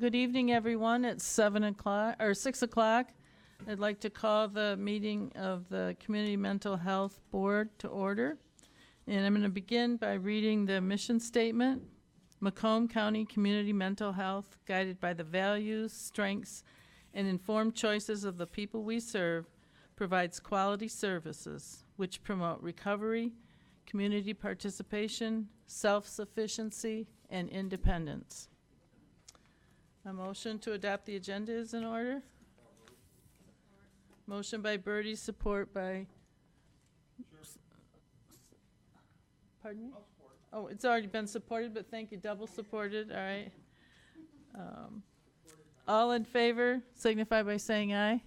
Good evening, everyone. It's 7 o'clock or 6 o'clock. I'd like to call the meeting of the Community Mental Health Board to order. And I'm going to begin by reading the mission statement. Macomb County Community Mental Health, guided by the values, strengths, and informed choices of the people we serve, provides quality services which promote recovery, community participation, self-sufficiency, and independence. A motion to adopt the agenda is in order. Motion by Birdie, support by... Pardon me? Oh, it's already been supported, but thank you. Double supported. All right. All in favor, signify by saying aye. Aye.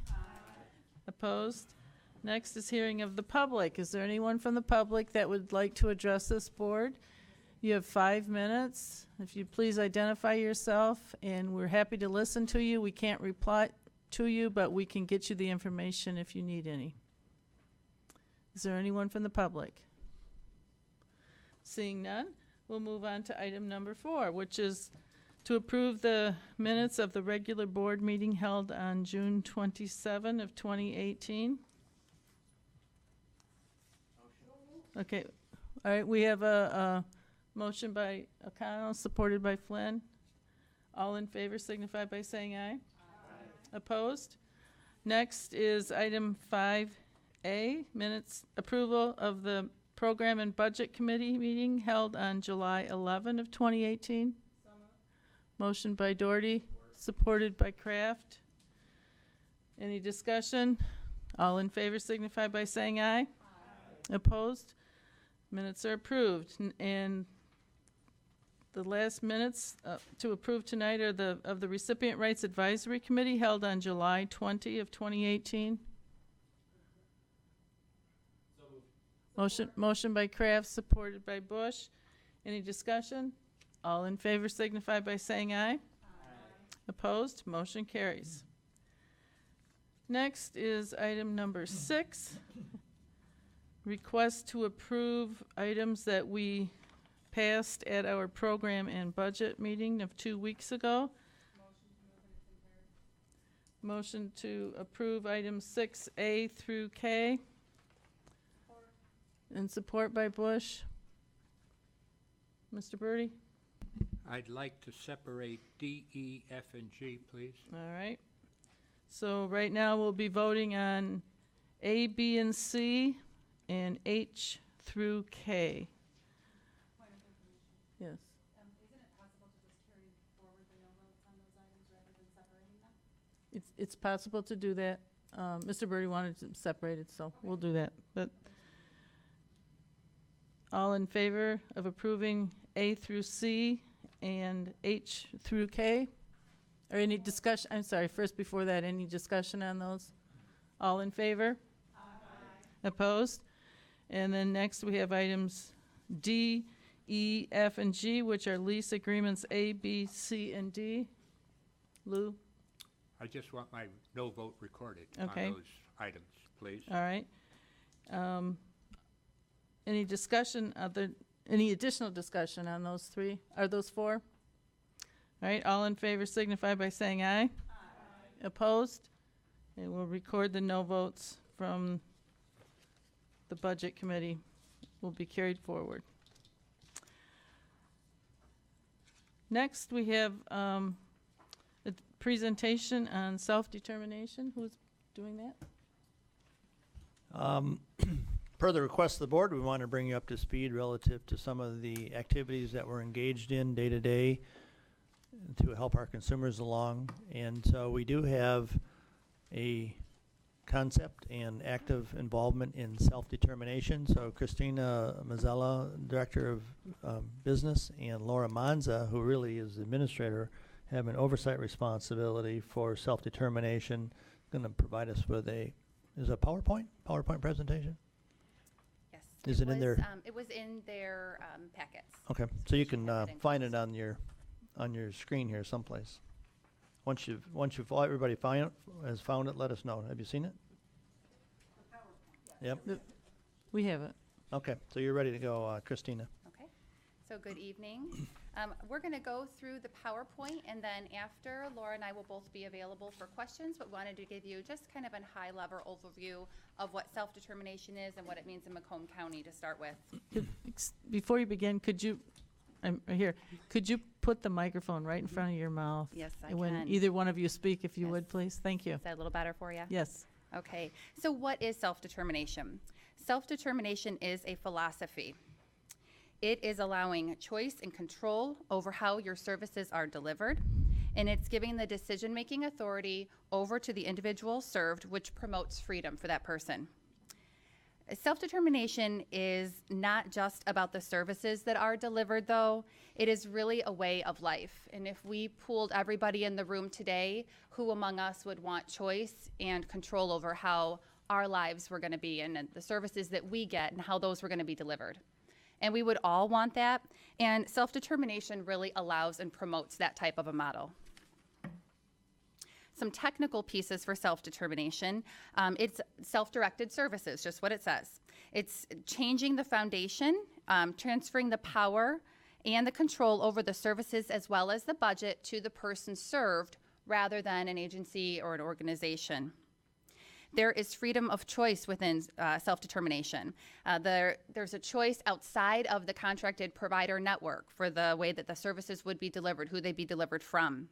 Opposed? Next is hearing of the public. Is there anyone from the public that would like to address this board? You have 5 minutes. If you please identify yourself, and we're happy to listen to you. We can't reply to you, but we can get you the information if you need any. Is there anyone from the public? Seeing none, we'll move on to item number 4, which is to approve the minutes of the regular board meeting held on June 27 of 2018. Okay. All right. We have a motion by O'Connell, supported by Flynn. All in favor signify by saying aye. Aye. Opposed? Next is item 5A, minutes approval of the Program and Budget Committee meeting held on July 11 of 2018. Motion by Doherty, supported by Kraft. Any discussion? All in favor signify by saying aye. Aye. Opposed? Minutes are approved. And the last minutes to approve tonight are of the Recipient Rights Advisory Committee held on July 20 of 2018. Motion by Kraft, supported by Bush. Any discussion? All in favor signify by saying aye. Aye. Opposed? Motion carries. Next is item number 6. Request to approve items that we passed at our program and budget meeting of 2 weeks ago. Motion to approve items 6A through K. And support by Bush. Mr. Birdie? I'd like to separate D, E, F, and G, please. All right. So right now we'll be voting on A, B, and C, and H through K. Yes. Isn't it possible to just carry forward the no votes on those items rather than separating them? It's possible to do that. Mr. Birdie wanted to separate it, so we'll do that. But all in favor of approving A through C and H through K? Or any discussion? I'm sorry, first before that, any discussion on those? All in favor? Aye. Opposed? And then next we have items D, E, F, and G, which are lease agreements A, B, C, and D. Lou? I just want my no vote recorded Okay. on those items, please. All right. Any discussion, any additional discussion on those 3? Are those 4? All right, all in favor signify by saying aye. Aye. Opposed? And we'll record the no votes from the Budget Committee. Will be carried forward. Next, we have a presentation on self-determination. Who's doing that? Per the request of the board, we want to bring you up to speed relative to some of the activities that we're engaged in day to day to help our consumers along. And so we do have a concept and active involvement in self-determination. So Christina Mazzella, Director of Business, and Laura Manza, who really is the administrator, have an oversight responsibility for self-determination. Going to provide us with is a PowerPoint presentation? Yes. Is it in there? It was in their packets. Okay, so you can find it on your screen here someplace. Once everybody has found it, let us know. Have you seen it? Yep. We have it. Okay, so you're ready to go, Christina. Okay. So good evening. We're going to go through the PowerPoint, and then after, Laura and I will both be available for questions, but wanted to give you just kind of a high-level overview of what self-determination is and what it means in Macomb County to start with. Before you begin, could you, I'm right here, could you put the microphone right in front of your mouth? Yes, I When can. either one of you speak, if you Yes. would, please. Thank you. Is that a little better for you? Yes. Okay, so what is self-determination? Self-determination is a philosophy. It is allowing choice and control over how your services are delivered, and it's giving the decision-making authority over to the individual served, which promotes freedom for that person. Self-determination is not just about the services that are delivered, though. It is really a way of life. And if we pooled everybody in the room today, who among us would want choice and control over how our lives were going to be and the services that we get and how those were going to be delivered? And we would all want that. And self-determination really allows and promotes that type of a model. Some technical pieces for self-determination. It's self-directed services, just what it says. It's changing the foundation, transferring the power and the control over the services as well as the budget to the person served rather than an agency or an organization. There is freedom of choice within self-determination. There's a choice outside of the contracted provider network for the way that the services would be delivered, who they'd be delivered from.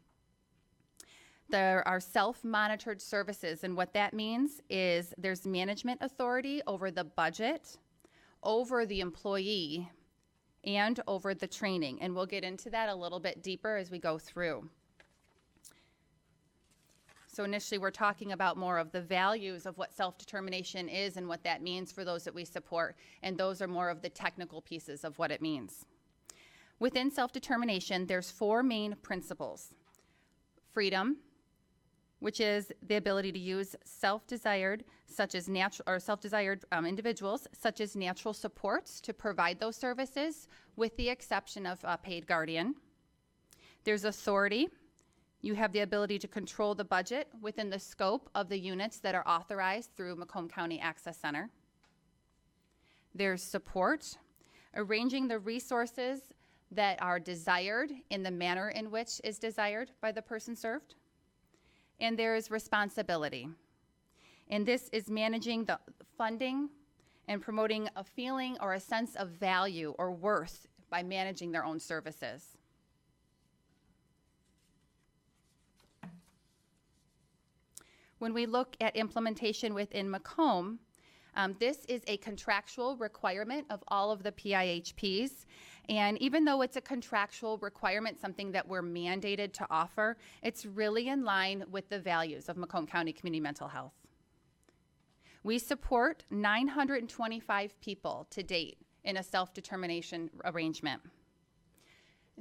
There are self-monitored services, and what that means is there's management authority over the budget, over the employee, and over the training. And we'll get into that a little bit deeper as we go through. So initially, we're talking about more of the values of what self-determination is and what that means for those that we support, and those are more of the technical pieces of what it means. Within self-determination, there's 4 main principles. Freedom, which is the ability to use self-desired individuals, such as natural supports, to provide those services, with the exception of a paid guardian. There's authority. You have the ability to control the budget within the scope of the units that are authorized through Macomb County Access Center. There's support, arranging the resources that are desired in the manner in which is desired by the person served. And there is responsibility. And this is managing the funding and promoting a feeling or a sense of value or worth by managing their own services. When we look at implementation within Macomb, this is a contractual requirement of all of the PIHPs. And even though it's a contractual requirement, something that we're mandated to offer, it's really in line with the values of Macomb County Community Mental Health. We support 925 people to date in a self-determination arrangement.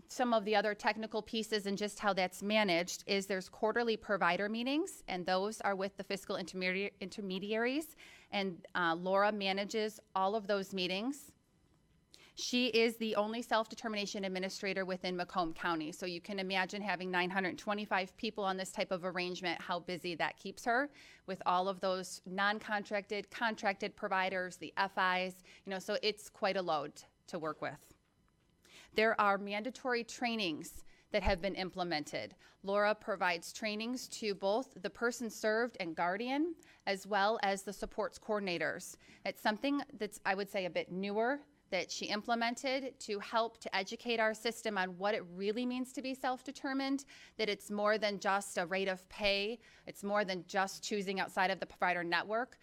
Some of the other technical pieces and just how that's managed is there's quarterly provider meetings, and those are with the Fiscal Intermediaries, and Laura manages all of those meetings. She is the only self-determination administrator within Macomb County, so you can imagine having 925 people on this type of arrangement, how busy that keeps her with all of those non-contracted, contracted providers, the FIs, so it's quite a load to work with. There are mandatory trainings that have been implemented. Laura provides trainings to both the person served and guardian, as well as the supports coordinators. It's something that's, I would say, a bit newer that she implemented to help to educate our system on what it really means to be self-determined, that it's more than just a rate of pay, it's more than just choosing outside of the provider network.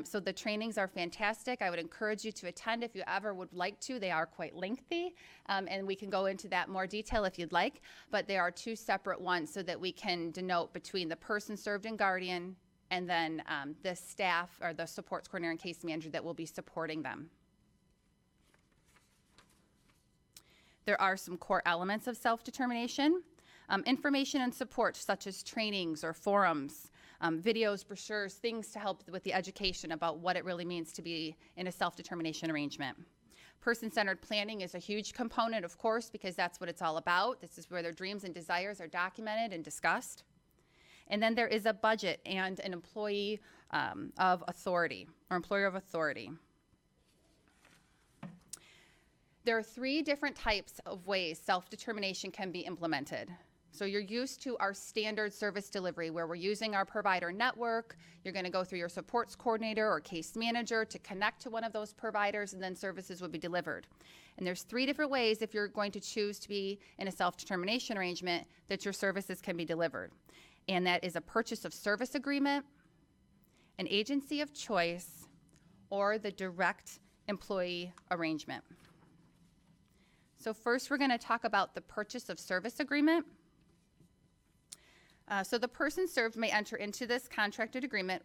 So the trainings are fantastic. I would encourage you to attend if you ever would like to. They are quite lengthy, and we can go into that more detail if you'd like, but there are 2 separate ones so that we can denote between the person served and guardian and then the staff or the supports coordinator and case manager that will be supporting them. There are some core elements of self-determination. Information and support such as trainings or forums, videos, brochures, things to help with the education about what it really means to be in a self-determination arrangement. Person-centered planning is a huge component, of course, because that's what it's all about. This is where their dreams and desires are documented and discussed. And then there is a budget and an employee of authority or employer of authority. There are 3 different types of ways self-determination can be implemented. So you're used to our standard service delivery where we're using our provider network. You're going to go through your supports coordinator or case manager to connect to one of those providers, and then services would be delivered. And there's 3 different ways, if you're going to choose to be in a self-determination arrangement, that your services can be delivered. And that is a purchase of service agreement, an agency of choice, or the direct employee arrangement. So first we're going to talk about the purchase of service agreement. So the person served may enter into this contracted agreement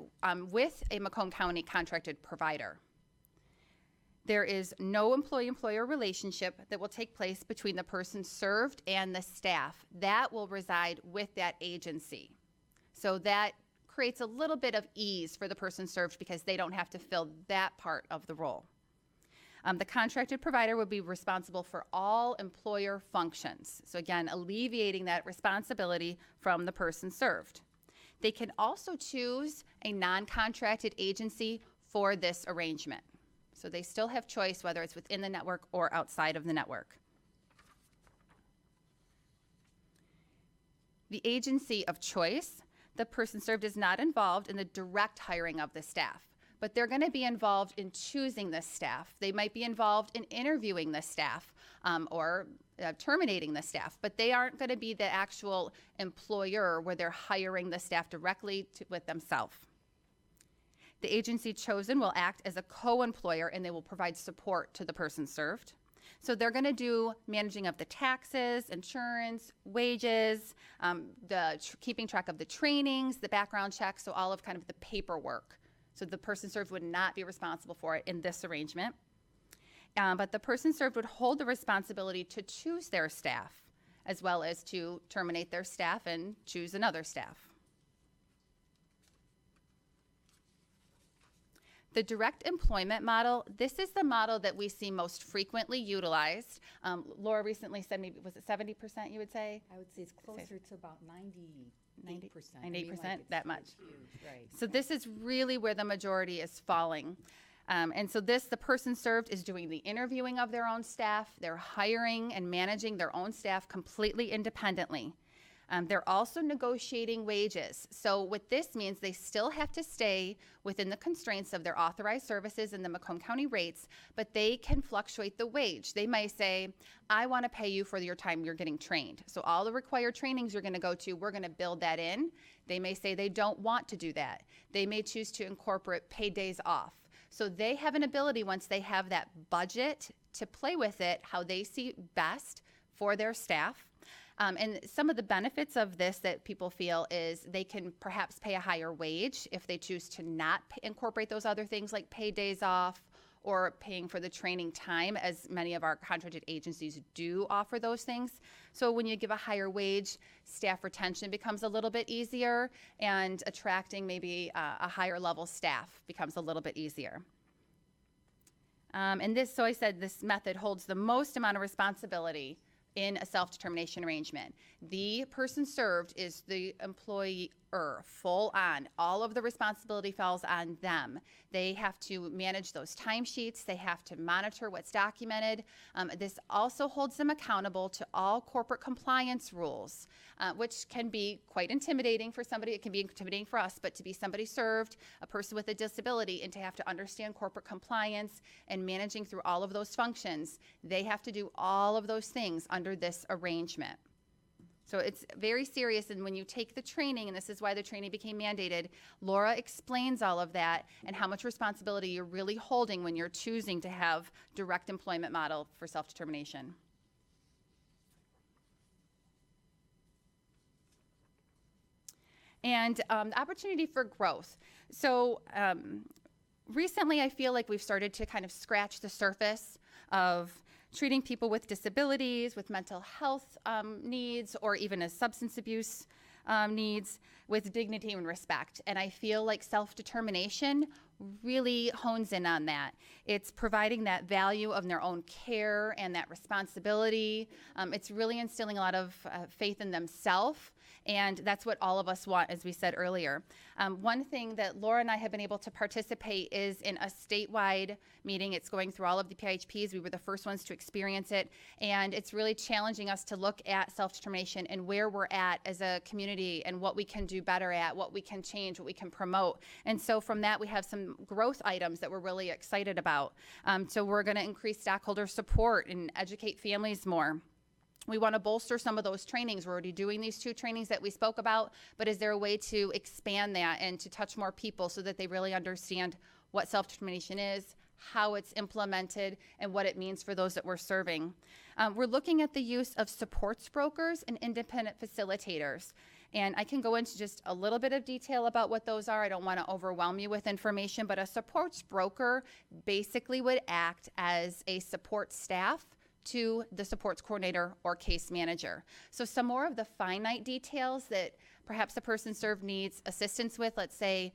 with a Macomb County contracted provider. There is no employee-employer relationship that will take place between the person served and the staff. That will reside with that agency. So that creates a little bit of ease for the person served because they don't have to fill that part of the role. The contracted provider would be responsible for all employer functions. So again, alleviating that responsibility from the person served. They can also choose a non-contracted agency for this arrangement. So they still have choice whether it's within the network or outside of the network. The agency of choice, the person served is not involved in the direct hiring of the staff, but they're going to be involved in choosing the staff. They might be involved in interviewing the staff or terminating the staff, but they aren't going to be the actual employer where they're hiring the staff directly with themselves. The agency chosen will act as a co-employer and they will provide support to the person served. So they're going to do managing of the taxes, insurance, wages, keeping track of the trainings, the background checks, so all of kind of the paperwork. So the person served would not be responsible for it in this arrangement. But the person served would hold the responsibility to choose their staff, as well as to terminate their staff and choose another staff. The direct employment model, this is the model that we see most frequently utilized. Laura recently said, maybe, was it 70% you would say? I would say it's closer to about 98%. 98%, that much. Huge, right. So this is really where the majority is falling. And so the person served is doing the interviewing of their own staff. They're hiring and managing their own staff completely independently. They're also negotiating wages. So what this means, they still have to stay within the constraints of their authorized services and the Macomb County rates, but they can fluctuate the wage. They may say, I want to pay you for your time you're getting trained. So all the required trainings you're going to go to, we're going to build that in. They may say they don't want to do that. They may choose to incorporate paid days off. So they have an ability, once they have that budget, to play with it how they see best for their staff. And some of the benefits of this that people feel is they can perhaps pay a higher wage if they choose to not incorporate those other things like paid days off or paying for the training time, as many of our contracted agencies do offer those things. So when you give a higher wage, staff retention becomes a little bit easier, and attracting maybe a higher level staff becomes a little bit easier. And this, so I said, this method holds the most amount of responsibility in a self-determination arrangement. The person served is the employer, full on. All of the responsibility falls on them. They have to manage those timesheets. They have to monitor what's documented. This also holds them accountable to all corporate compliance rules, which can be quite intimidating for somebody. It can be intimidating for us, but to be somebody served, a person with a disability, and to have to understand corporate compliance and managing through all of those functions, they have to do all of those things under this arrangement. So it's very serious, and when you take the training, and this is why the training became mandated, Laura explains all of that and how much responsibility you're really holding when you're choosing to have direct employment model for self-determination. And the opportunity for growth. So recently I feel like we've started to kind of scratch the surface of treating people with disabilities, with mental health needs, or even as substance abuse needs with dignity and respect. And I feel like self-determination really hones in on that. It's providing that value of their own care and that responsibility. It's really instilling a lot of faith in themselves, and that's what all of us want, as we said earlier. One thing that Laura and I have been able to participate is in a statewide meeting. It's going through all of the PHPs. We were the first ones to experience it, and it's really challenging us to look at self-determination and where we're at as a community and what we can do better at, what we can change, what we can promote. And so from that, we have some growth items that we're really excited about. So we're going to increase stockholder support and educate families more. We want to bolster some of those trainings. We're already doing these 2 trainings that we spoke about, but is there a way to expand that and to touch more people so that they really understand what self-determination is, how it's implemented, and what it means for those that we're serving? We're looking at the use of supports brokers and independent facilitators. And I can go into just a little bit of detail about what those are. I don't want to overwhelm you with information, but a supports broker basically would act as a support staff to the supports coordinator or case manager. So some more of the finite details that perhaps the person served needs assistance with, let's say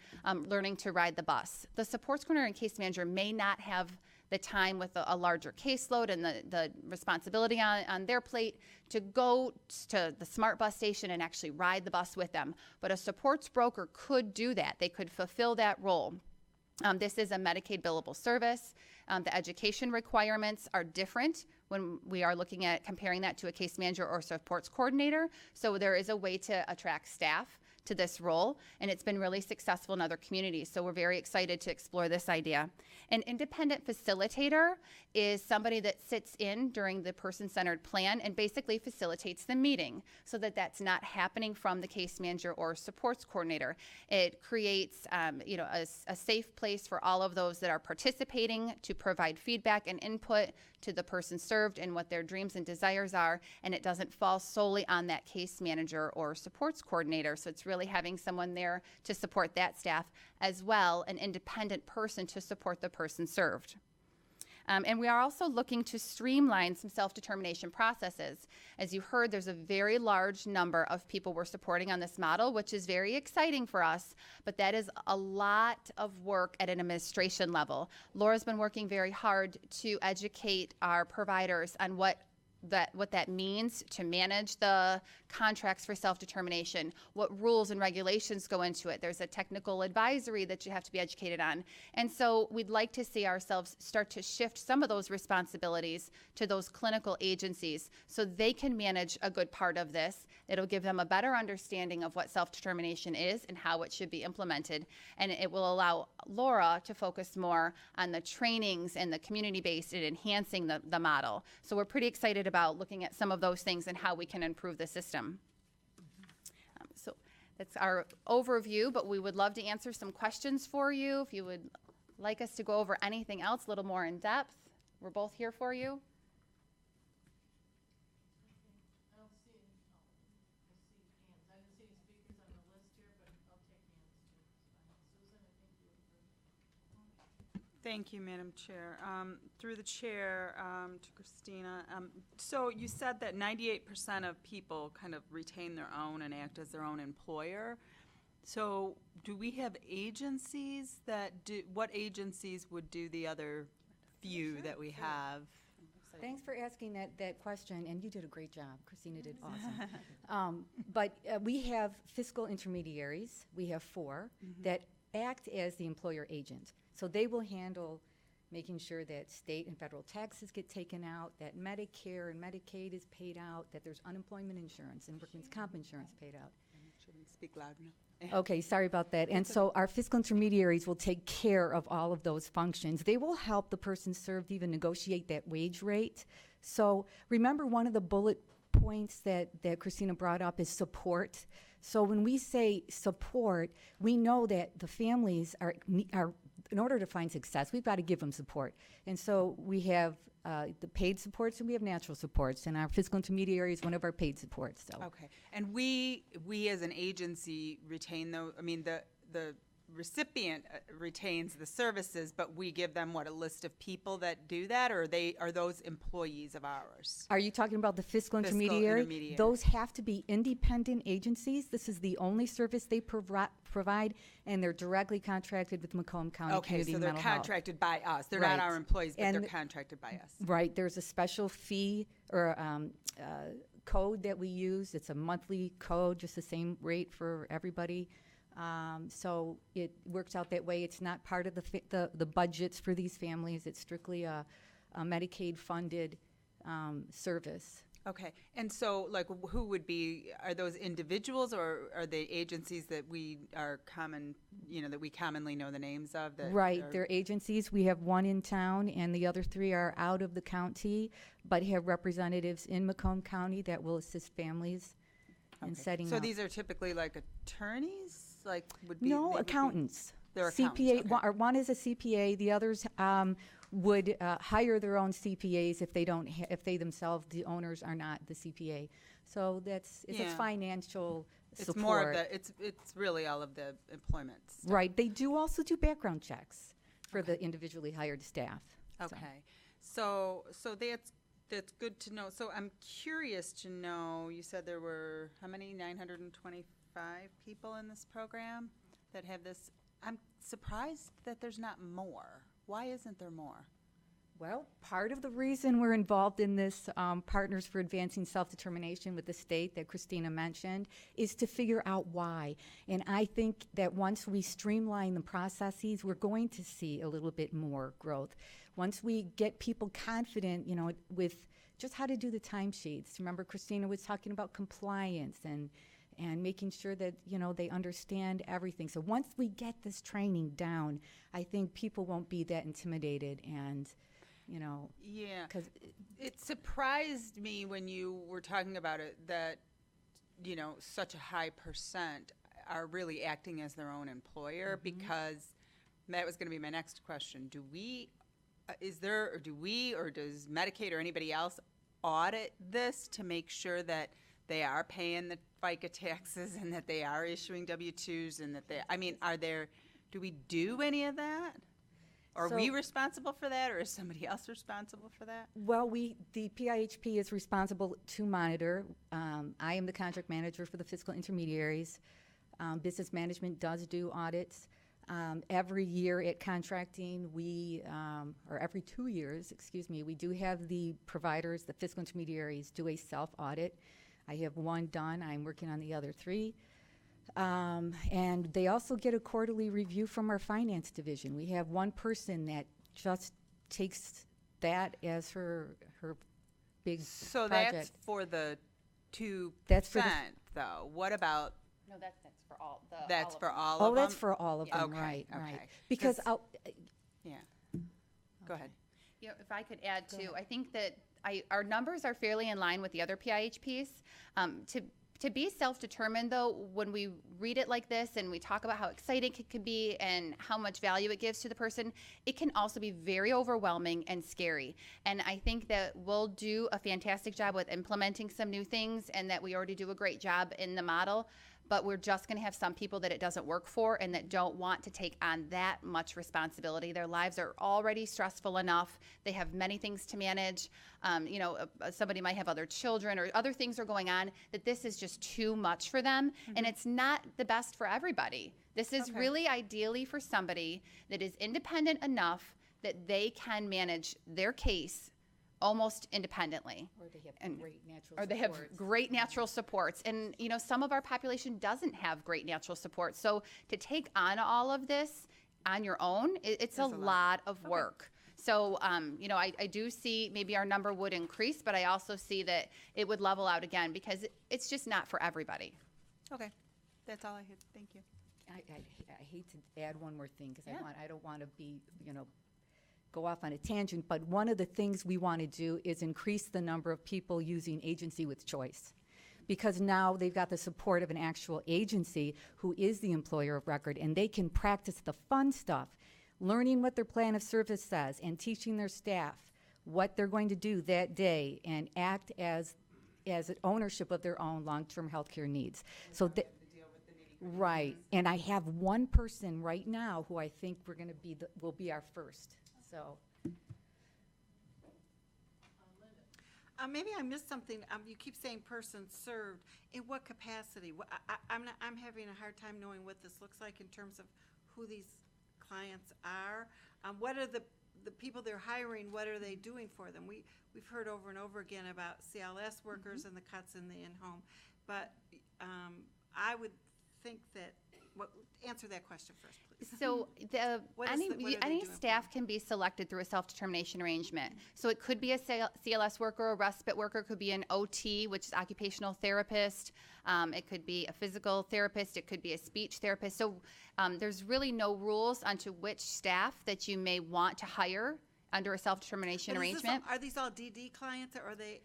learning to ride the bus. The supports coordinator and case manager may not have the time with a larger caseload and the responsibility on their plate to go to the smart bus station and actually ride the bus with them. But a supports broker could do that. They could fulfill that role. This is a Medicaid billable service. The education requirements are different when we are looking at comparing that to a case manager or supports coordinator. So there is a way to attract staff to this role, and it's been really successful in other communities. So we're very excited to explore this idea. An independent facilitator is somebody that sits in during the person-centered plan and basically facilitates the meeting so that that's not happening from the case manager or supports coordinator. It creates a safe place for all of those that are participating to provide feedback and input to the person served and what their dreams and desires are, and it doesn't fall solely on that case manager or supports coordinator. So it's really having someone there to support that staff as well, an independent person to support the person served. And we are also looking to streamline some self-determination processes. As you heard, there's a very large number of people we're supporting on this model, which is very exciting for us, but that is a lot of work at an administration level. Laura's been working very hard to educate our providers on what that means to manage the contracts for self-determination, what rules and regulations go into it. There's a technical advisory that you have to be educated on. And so we'd like to see ourselves start to shift some of those responsibilities to those clinical agencies so they can manage a good part of this. It'll give them a better understanding of what self-determination is and how it should be implemented. And it will allow Laura to focus more on the trainings and the community-based and enhancing the model. So we're pretty excited about looking at some of those things and how we can improve the system. So that's our overview, but we would love to answer some questions for you. If you would like us to go over anything else a little more in depth, we're both here for you. Thank you, Madam Chair. Through the chair to Christina. So you said that 98% of people kind of retain their own and act as their own employer. So do we have agencies that do, what agencies would do the other few that we have? Thanks for asking that question, and you did a great job. Christina did awesome. But we have fiscal intermediaries. We have 4 that act as the employer agent. So they will handle making sure that state and federal taxes get taken out, that Medicare and Medicaid is paid out, that there's unemployment insurance and workman's comp insurance paid out. Shouldn't speak loud enough. Okay, sorry about that. And so our fiscal intermediaries will take care of all of those functions. They will help the person served even negotiate that wage rate. So remember, one of the bullet points that Christina brought up is support. So when we say support, we know that the families are in order to find success, we've got to give them support. And so we have the paid supports and we have natural supports, and our fiscal intermediary is one of our paid supports. So. Okay, and we as an agency retain those. I mean, the recipient retains the services, but we give them, what, a list of people that do that, or are those employees of ours? Are you talking about the fiscal Fiscal intermediary? intermediary. Those have to be independent agencies. This is the only service they provide, and they're directly contracted with Macomb County Okay, Community so they're Mental Health. contracted by us. They're Right. not our employees, but And they're contracted by us. Right, there's a special fee or code that we use. It's a monthly code, just the same rate for everybody. So it works out that way. It's not part of the budgets for these families. It's strictly a Medicaid-funded service. Okay, and so, like, who would be, are those individuals, or are they agencies that we are common, that we commonly know the names of? That Right, are- they're agencies. We have one in town, and the other 3 are out of the county, but have representatives in Macomb County that will assist families in Okay. setting So up. these are typically like attorneys, like would be? No, they would be- accountants. They're CPA, accountants, okay. one is a CPA, the others would hire their own CPAs if they don't, if they themselves, the owners, are not the CPA. So it's a Yeah. financial support. It's more of the, it's really all of the employment stuff. Right, they do also do background checks for the individually hired staff. So. Okay, so that's good to know. So I'm curious to know, you said there were, how many, 925 people in this program that have this? I'm surprised that there's not more. Why isn't there more? Well, part of the reason we're involved in this Partners for Advancing Self-Determination with the state that Christina mentioned is to figure out why. And I think that once we streamline the processes, we're going to see a little bit more growth. Once we get people confident, with just how to do the timesheets. Remember, Christina was talking about compliance and making sure that, they understand everything. So once we get this training down, I think people won't be that intimidated and, Yeah, 'cause it surprised me when you were talking about it that, such a high percent are really acting as their own employer, because that was going to be my next question. Do we, or does Medicaid or anybody else audit this to make sure that they are paying the FICA taxes and that they are issuing W-2s and that do we do any of that? Are we So- responsible for that, or is somebody else responsible for that? Well, the PIHP is responsible to monitor. I am the contract manager for the Fiscal Intermediaries. Business management does do audits. Every year at contracting, or every 2 years, we do have the providers, the Fiscal Intermediaries, do a self-audit. I have one done. I'm working on the other 3. And they also get a quarterly review from our finance division. We have one person that just takes that as her big So project. that's for the 2%, That's for the though. What about, No, that's for all. that's for all of Oh, them? that's for all of them, Okay, right, okay. right. Because 'Cause- Yeah. Go ahead. If I could add too, I think that our numbers are fairly in line with the other PIHPs. To be self-determined, though, when we read it like this and we talk about how exciting it can be and how much value it gives to the person, it can also be very overwhelming and scary. And I think that we'll do a fantastic job with implementing some new things, and that we already do a great job in the model. But we're just going to have some people that it doesn't work for and that don't want to take on that much responsibility. Their lives are already stressful enough. They have many things to manage. Somebody might have other children or other things are going on, that this is just too much for them. And it's not the best for everybody. This is Okay. really ideally for somebody that is independent enough that they can manage their case almost independently. Or they have And- great natural Or they have great natural supports. And, some of our population doesn't have great natural support. So to take on all of this on your own, it's a lot of work. So, I do see maybe our number would increase, but I also see that it would level out again because it's just not for everybody. Okay. That's all I had. Thank you. I hate to add one more thing, because Yeah. I don't want to be, go off on a tangent, but one of the things we want to do is increase the number of people using agency with choice. Because now they've got the support of an actual agency who is the employer of record, and they can practice the fun stuff, learning what their plan of service says and teaching their staff what they're going to do that day and act as an ownership of their own long-term health care needs. So that, Right, and I have one person right now who I think we're gonna be, will be our first, so. Maybe I missed something. You keep saying person served. In what capacity? I'm having a hard time knowing what this looks like in terms of who these clients are. What are the people they're hiring? What are they doing for them? We've heard over and over again about CLS workers and the cuts in the in-home, but I would think that. Answer that question first, please. So What are any they doing for staff can be selected through a self-determination arrangement. So it could be a CLS worker, a respite worker, could be an OT, which is occupational therapist. It could be a physical therapist. It could be a speech therapist. So there's really no rules onto which staff that you may want to hire under a self-determination But is this arrangement. are these all DD clients, or are they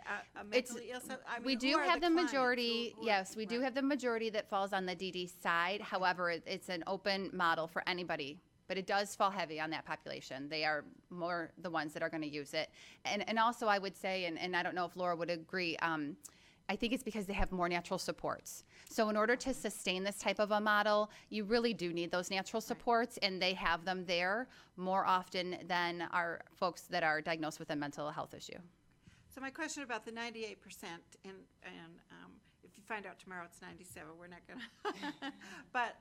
mentally ill? I mean, We who do are have the clients? majority, Who are- yes, we do right. have the majority that falls on the DD side. However, it's an open model for anybody, but it does fall heavy on that population. They are more the ones that are going to use it. And also I would say, and I don't know if Laura would agree, I think it's because they have more natural supports. So in order to sustain this type of a model, you really do need those natural supports, and they have them there more often than our folks that are diagnosed with a mental health issue. So my question about the 98%, and if you find out tomorrow it's 97, we're not gonna. But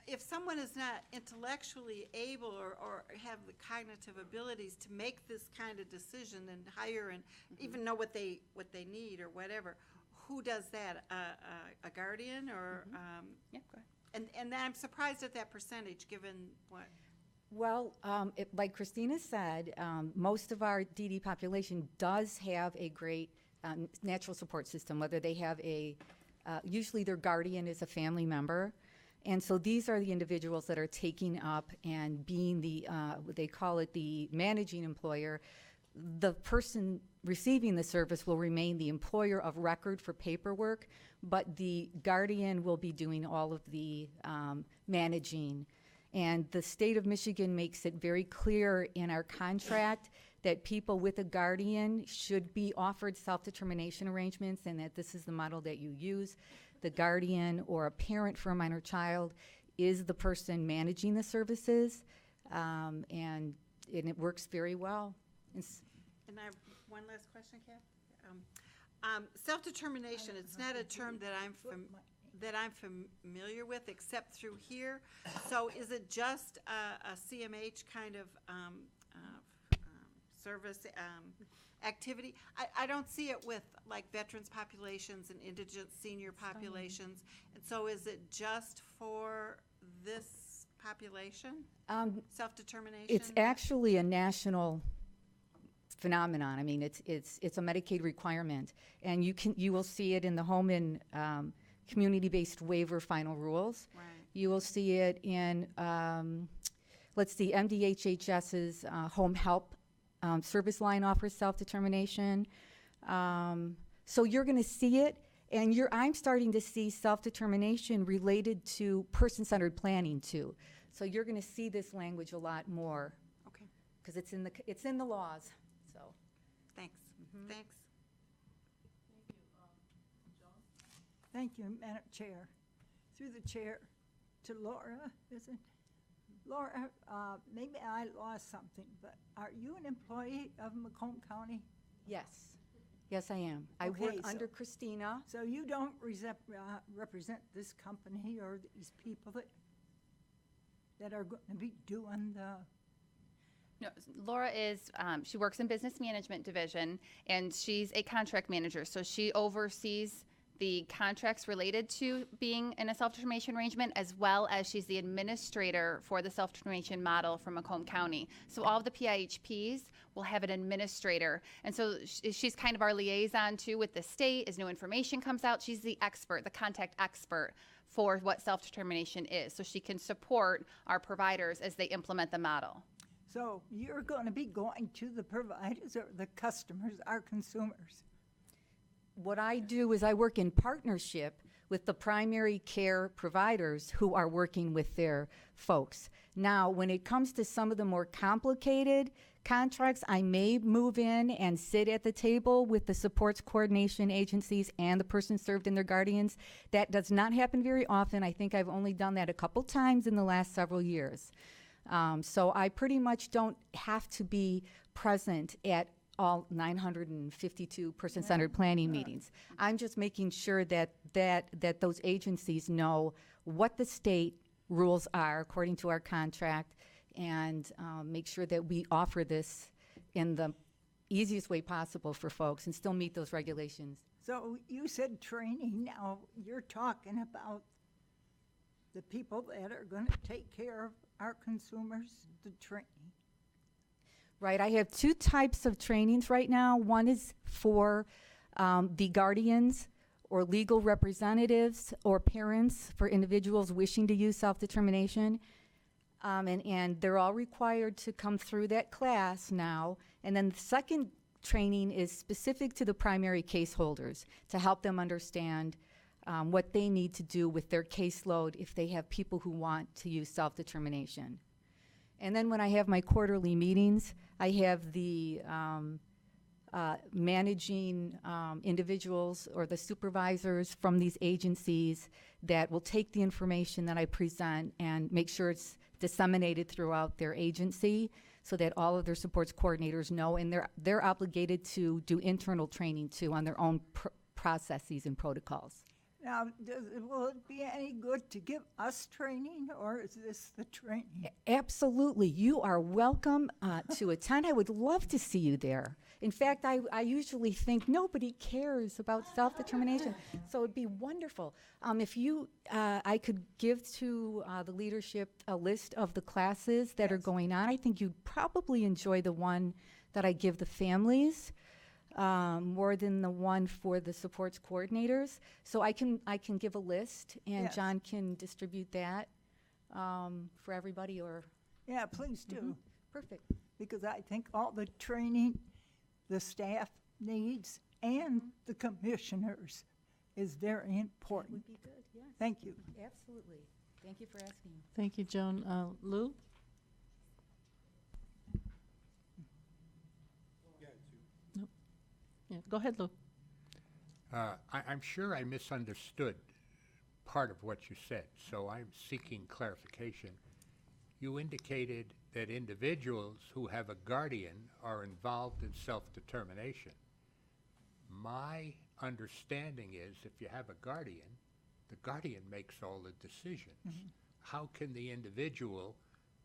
if someone is not intellectually able or have the cognitive abilities to make this kind of decision and hire and even know what they need or whatever, who does that? A guardian or? Yeah, go ahead. And I'm surprised at that percentage, given what? Well, like Christina said, most of our DD population does have a great natural support system, whether they have usually their guardian is a family member. And so these are the individuals that are taking up and being they call it the managing employer. The person receiving the service will remain the employer of record for paperwork, but the guardian will be doing all of the managing. And the state of Michigan makes it very clear in our contract that people with a guardian should be offered self-determination arrangements, and that this is the model that you use. The guardian or a parent for a minor child is the person managing the services, and it works very well. And I have one last question, Kath. Self-determination, it's not a term that I'm familiar with except through here. So is it just a CMH kind of service activity? I don't see it with like veterans populations and indigent senior populations. And so is it just for this population? Self-determination? It's actually a national phenomenon. I mean, it's a Medicaid requirement, and you will see it in the home and community-based waiver final rules. Right. You will see it in MDHHS's home help service line offers self-determination. So you're going to see it, and I'm starting to see self-determination related to person-centered planning too. So you're going to see this language a lot more. Okay, Because it's in the laws. So thanks. Thanks. Thank you, Madam Chair. Through the chair to Laura, is it? Laura, maybe I lost something, but are you an employee of Macomb County? yes, I am. I Okay, work so- under Christina. So you don't represent this company or these people that are going to be doing the, No, Laura is, she works in business management division, and she's a contract manager. So she oversees the contracts related to being in a self-determination arrangement, as well as she's the administrator for the self-determination model for Macomb County. So all of the PIHPs will have an administrator. And so she's kind of our liaison too with the state as new information comes out. She's the expert, the contact expert for what self-determination is. So she can support our providers as they implement the model. so you're going to be going to the providers or the customers, our consumers? What I do is I work in partnership with the primary care providers who are working with their folks. Now, when it comes to some of the more complicated contracts, I may move in and sit at the table with the supports coordination agencies and the person served and their guardians. That does not happen very often. I think I've only done that a couple times in the last several years. So I pretty much don't have to be present at all 952 person-centered planning meetings. I'm just making sure that those agencies know what the state rules are according to our contract, and make sure that we offer this in the easiest way possible for folks and still meet those regulations. So you said training, now you're talking about the people that are gonna take care of our consumers, the training. Right, I have two types of trainings right now. One is for the guardians or legal representatives or parents for individuals wishing to use self-determination. And they're all required to come through that class now. And then the second training is specific to the primary case holders to help them understand what they need to do with their caseload if they have people who want to use self-determination. And then when I have my quarterly meetings, I have the managing individuals or the supervisors from these agencies that will take the information that I present and make sure it's disseminated throughout their agency so that all of their supports coordinators know, and they're obligated to do internal training too on their own processes and protocols. Now, will it be any good to give us training, or is this the training? Absolutely. You are welcome to attend. I would love to see you there. In fact, I usually think nobody cares about self-determination, so it'd be wonderful. If I could give to the leadership a list of the classes that are going on. I think you'd probably enjoy the one that I give the families more than the one for the supports coordinators. So I can give a list, and Yes. John can distribute that for everybody, or Yeah, please do, perfect. because I think all the training the staff needs and the commissioners is very important. Would be good, yes. Thank you. Absolutely. Thank you for asking. Thank you, Joan. Lou? Nope. Yeah, go ahead, Lou. I'm sure I misunderstood part of what you said, so I'm seeking clarification. You indicated that individuals who have a guardian are involved in self-determination. My understanding is if you have a guardian, the guardian makes all the decisions. How can the individual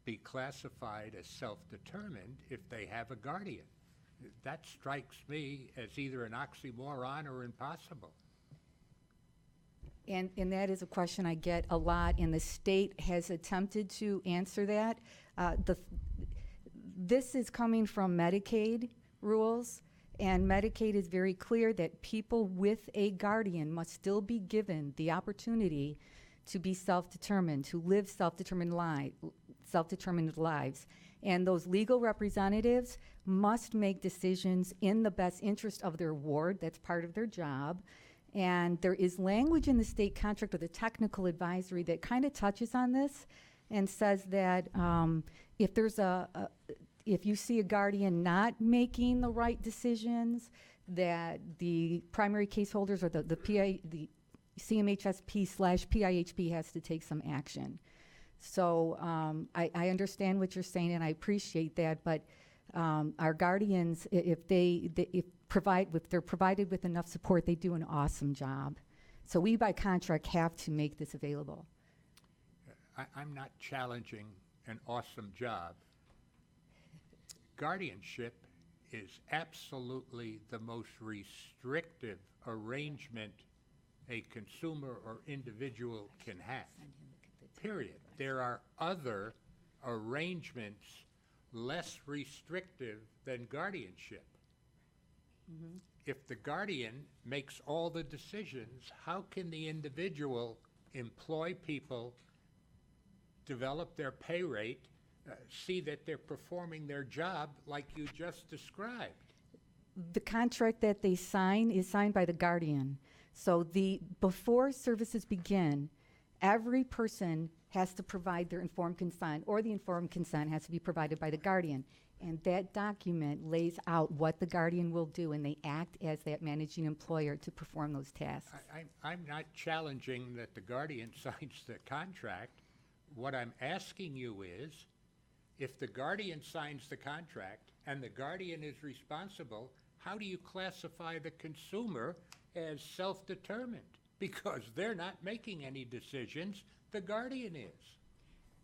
be classified as self-determined if they have a guardian? That strikes me as either an oxymoron or impossible. And that is a question I get a lot, and the state has attempted to answer that. This is coming from Medicaid rules, and Medicaid is very clear that people with a guardian must still be given the opportunity to be self-determined, to live self-determined lives. And those legal representatives must make decisions in the best interest of their ward. That's part of their job. And there is language in the state contract or the technical advisory that kind of touches on this and says that if you see a guardian not making the right decisions, that the primary case holders or the CMHSP/PIHP has to take some action. So I understand what you're saying, and I appreciate that, but our guardians, if they're provided with enough support, they do an awesome job. So we, by contract, have to make this available. I'm not challenging an awesome job. Guardianship is absolutely the most restrictive arrangement a consumer or individual can have, period. There are other arrangements less restrictive than guardianship. If the guardian makes all the decisions, how can the individual employ people, develop their pay rate, see that they're performing their job like you just described? The contract that they sign is signed by the guardian. So before services begin, every person has to provide their informed consent, or the informed consent has to be provided by the guardian. And that document lays out what the guardian will do, and they act as that managing employer to perform those tasks. I'm not challenging that the guardian signs the contract. What I'm asking you is, if the guardian signs the contract and the guardian is responsible, how do you classify the consumer as self-determined? Because they're not making any decisions, the guardian is.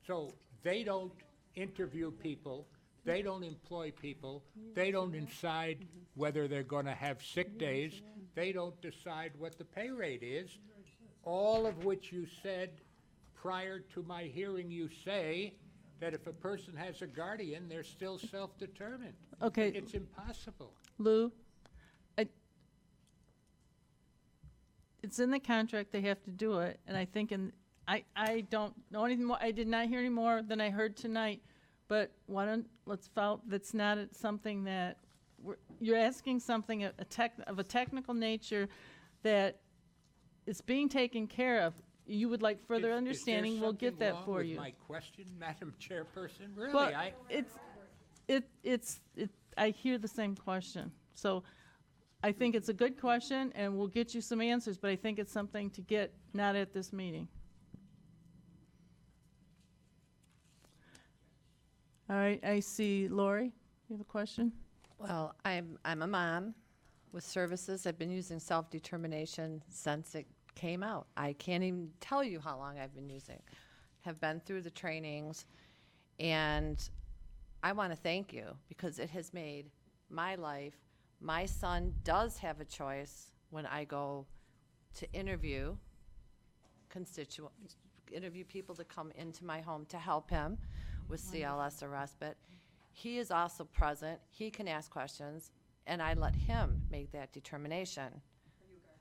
So they don't interview people, they don't employ people, they don't decide whether they're going to have sick days, they don't decide what the pay rate is, all of which you said prior to my hearing you say that if a person has a guardian, they're still self-determined. Okay. It's impossible. Lou, it's in the contract, they have to do it, and I think I don't know anything more, I did not hear any more than I heard tonight, but let's follow, that's not something that, you're asking something of a technical nature that is being taken care of. You would like further understanding, we'll get that for you. Is there something wrong with my question, Madam Chairperson? Really, Well, I hear the same question, so I think it's a good question, and we'll get you some answers, but I think it's something to get not at this meeting. All right, I see Lori, you have a question? Well, I'm a mom with services. I've been using self-determination since it came out. I can't even tell you how long I've been using. Have been through the trainings, and I want to thank you because it has made my life. My son does have a choice when I go to interview people to come into my home to help him with CLS or respite. He is also present. He can ask questions, and I let him make that determination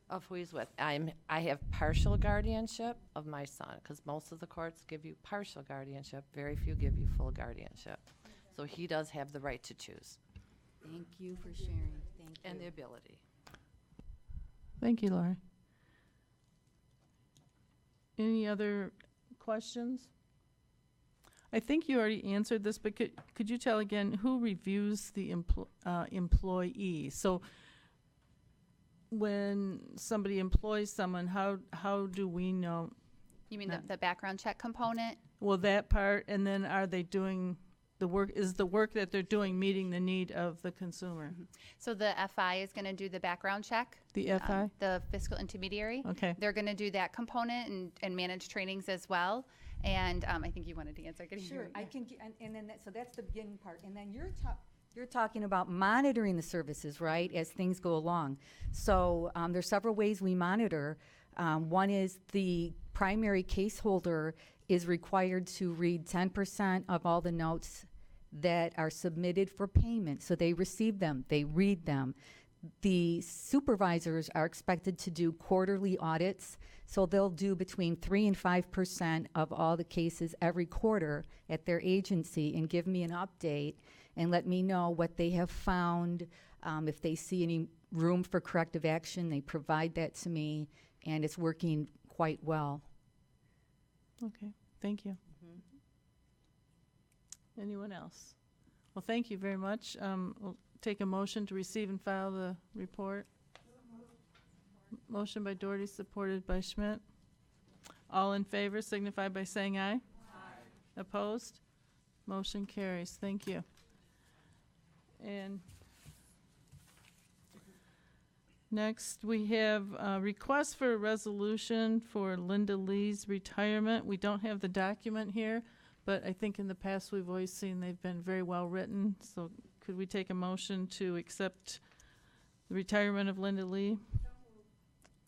of who he's with. I have partial guardianship of my son because most of the courts give you partial guardianship. Very few give you full guardianship. So he does have the right to choose. Thank you for sharing. Thank you. And the ability. Thank you, Lori. Any other questions? I think you already answered this, but could you tell again who reviews the employee? So when somebody employs someone, how do we know? You mean the background check component? Well, that part, and then are they doing the work? Is the work that they're doing meeting the need of the consumer? So the FI is going to do the background check. The FI? The Fiscal Intermediary. Okay. They're going to do that component and manage trainings as well. And I think you wanted to answer. Sure, I can, and then, so that's the beginning part. And then you're talking about monitoring the services, right, as things go along. So there's several ways we monitor. One is the primary case holder is required to read 10% of all the notes that are submitted for payment. So they receive them, they read them. The supervisors are expected to do quarterly audits, so they'll do between 3 and 5% of all the cases every quarter at their agency and give me an update and let me know what they have found. If they see any room for corrective action, they provide that to me, and it's working quite well. Okay, thank you. Anyone else? Well, thank you very much. We'll take a motion to receive and file the report. Motion by Doherty, supported by Schmidt. All in favor signify by saying aye. Aye. Opposed? Motion carries. Thank you. And next, we have a request for a resolution for Linda Lee's retirement. We don't have the document here, but I think in the past we've always seen they've been very well written. So could we take a motion to accept the retirement of Linda Lee?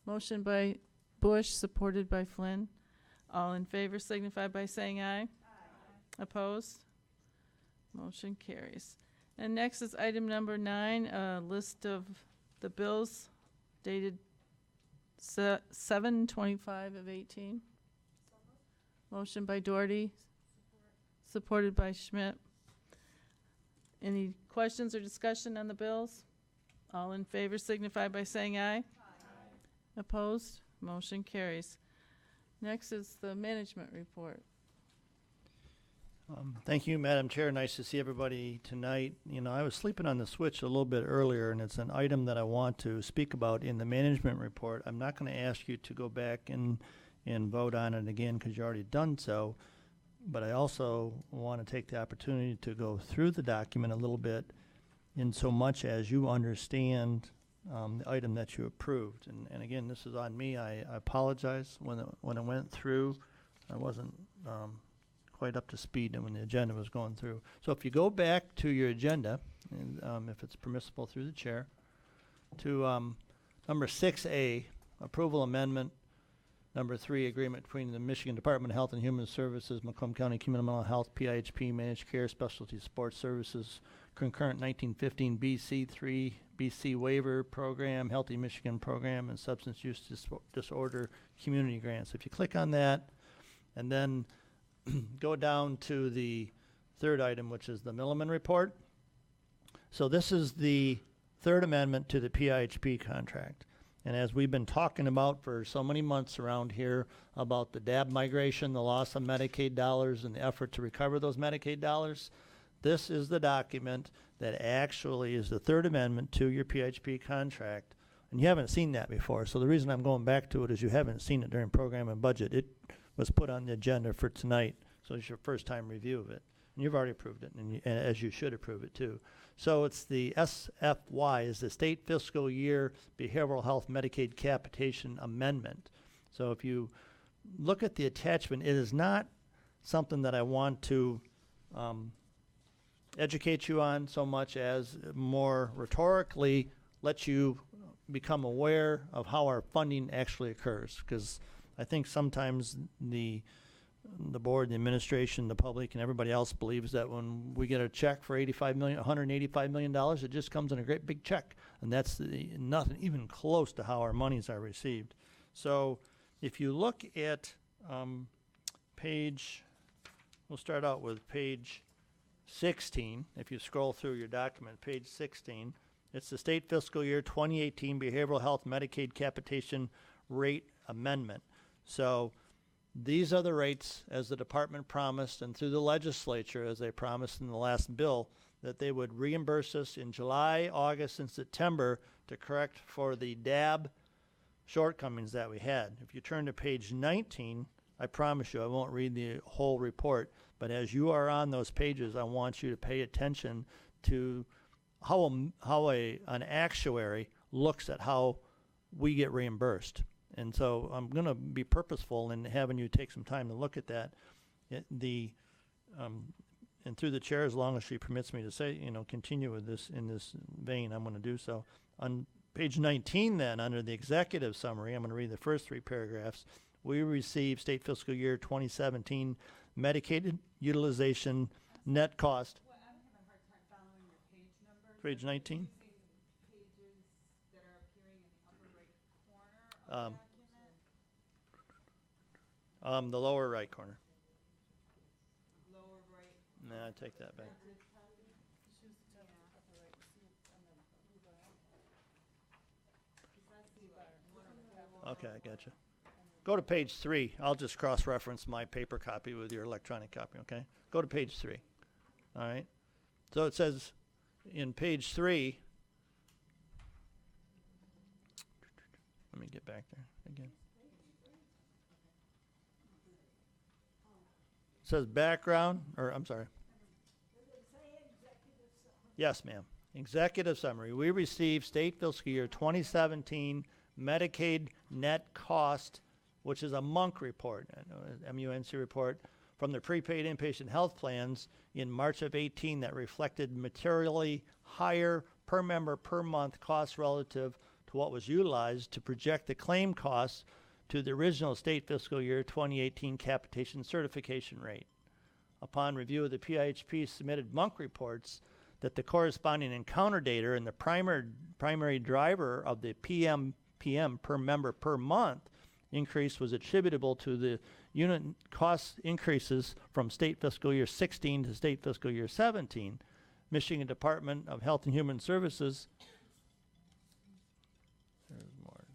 Motion by Bush, supported by Flynn. All in favor signify by saying aye. Aye. Opposed? Motion carries. And next is item number 9, a list of the bills dated 7/25 of 18. Motion by Doherty, supported by Schmidt. Any questions or discussion on the bills? All in favor signify by saying aye. Aye. Opposed? Motion carries. Next is the management report. Thank you, Madam Chair. Nice to see everybody tonight. You know, I was sleeping on the switch a little bit earlier, and it's an item that I want to speak about in the management report. I'm not going to ask you to go back and vote on it again because you already done so, but I also want to take the opportunity to go through the document a little bit in so much as you understand the item that you approved. And again, this is on me. I apologize. When it went through, I wasn't quite up to speed when the agenda was going through. So if you go back to your agenda, and if it's permissible through the chair, to number 6A, approval amendment, number 3, agreement between the Michigan Department of Health and Human Services, Macomb County Community Mental Health, PHP, Managed Care, Specialty Sports Services, concurrent 1915 BC3, BC waiver program, Healthy Michigan program, and substance use disorder community grants. If you click on that, and then go down to the third item, which is the Milliman report. So this is the third amendment to the PHP contract. And as we've been talking about for so many months around here about the DAB migration, the loss of Medicaid dollars, and the effort to recover those Medicaid dollars, this is the document that actually is the third amendment to your PHP contract. And you haven't seen that before. So the reason I'm going back to it is you haven't seen it during program and budget. It was put on the agenda for tonight, so it's your first time review of it. And you've already approved it, and as you should approve it too. So it's the SFY, is the State Fiscal Year Behavioral Health Medicaid Capitation Amendment. So if you look at the attachment, it is not something that I want to educate you on so much as more rhetorically let you become aware of how our funding actually occurs, because I think sometimes the board, the administration, the public, and everybody else believes that when we get a check for $185 million, it just comes in a great big check, and that's nothing even close to how our monies are received. So if you look at we'll start out with page 16. If you scroll through your document, page 16, it's the State Fiscal Year 2018 Behavioral Health Medicaid Capitation Rate Amendment. So these are the rates as the department promised, and through the legislature as they promised in the last bill, that they would reimburse us in July, August, and September to correct for the DAB shortcomings that we had. If you turn to page 19, I promise you I won't read the whole report, but as you are on those pages, I want you to pay attention to how an actuary looks at how we get reimbursed. And so I'm going to be purposeful in having you take some time to look at that. And through the chair, as long as she permits me to say, continue with this in this vein, I'm going to do so. On page 19 then, under the executive summary, I'm going to read the first 3 paragraphs. We received State Fiscal Year 2017 Medicaid utilization net cost. Well, I'm having a hard time following your page numbers. Page 19? Pages that are appearing in the upper right corner of the document? The lower right corner. Lower right. Nah, I take that back. Okay, I got you. Go to page 3. I'll just cross-reference my paper copy with your electronic copy, okay? Go to page 3. All right? So it says in page 3, let me get back there again. It says background, or I'm sorry. Yes, ma'am. Executive summary. We received State Fiscal Year 2017 Medicaid net cost, which is a MUNC report, MUNC report, from the prepaid inpatient health plans in March of 18 that reflected materially higher per member per month costs relative to what was utilized to project the claim costs to the original State Fiscal Year 2018 capitation certification rate. Upon review of the PHP submitted MUNC reports, that the corresponding encounter data and the primary driver of the PM per member per month increase was attributable to the unit cost increases from State Fiscal Year 16 to State Fiscal Year 17. Michigan Department of Health and Human Services, there's more.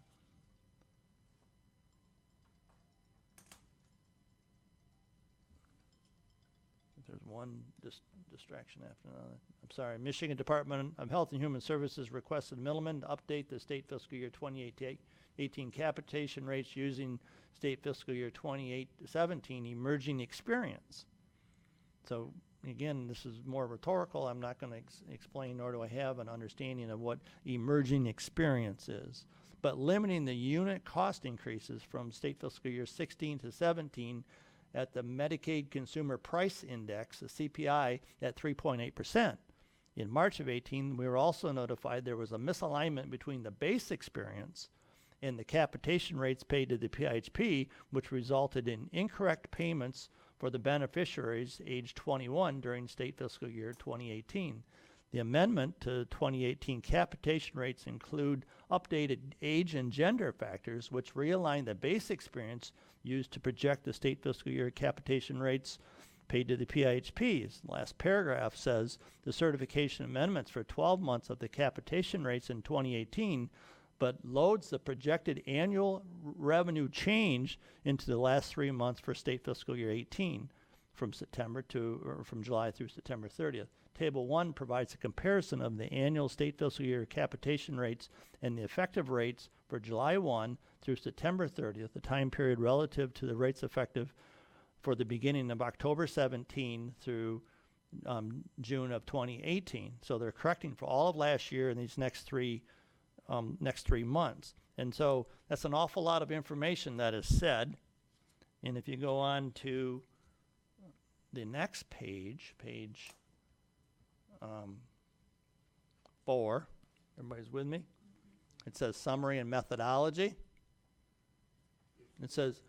there's one distraction after another. I'm sorry. Michigan Department of Health and Human Services requested Milliman to update the state fiscal year 2018 capitation rates using state fiscal year 2017 emerging experience. So again, this is more rhetorical. I'm not going to explain, nor do I have an understanding of what emerging experience is. But limiting the unit cost increases from state fiscal year 16 to 17 at the Medicaid Consumer Price Index, the CPI, at 3.8%. In March of 18, we were also notified there was a misalignment between the base experience and the capitation rates paid to the PHP, which resulted in incorrect payments for the beneficiaries age 21 during state fiscal year 2018. The amendment to 2018 capitation rates include updated age and gender factors, which realign the base experience used to project the state fiscal year capitation rates paid to the PHPs. The last paragraph says the certification amendments for 12 months of the capitation rates in 2018, but loads the projected annual revenue change into the last 3 months for state fiscal year 18 from July through September 30th. Table 1 provides a comparison of the annual state fiscal year capitation rates and the effective rates for July 1 through September 30th, the time period relative to the rates effective for the beginning of October 17 through June of 2018. So they're correcting for all of last year in these next three months. And so that's an awful lot of information that is said. And if you go on to the next page, page 4, everybody's with me? It says summary and methodology. It says,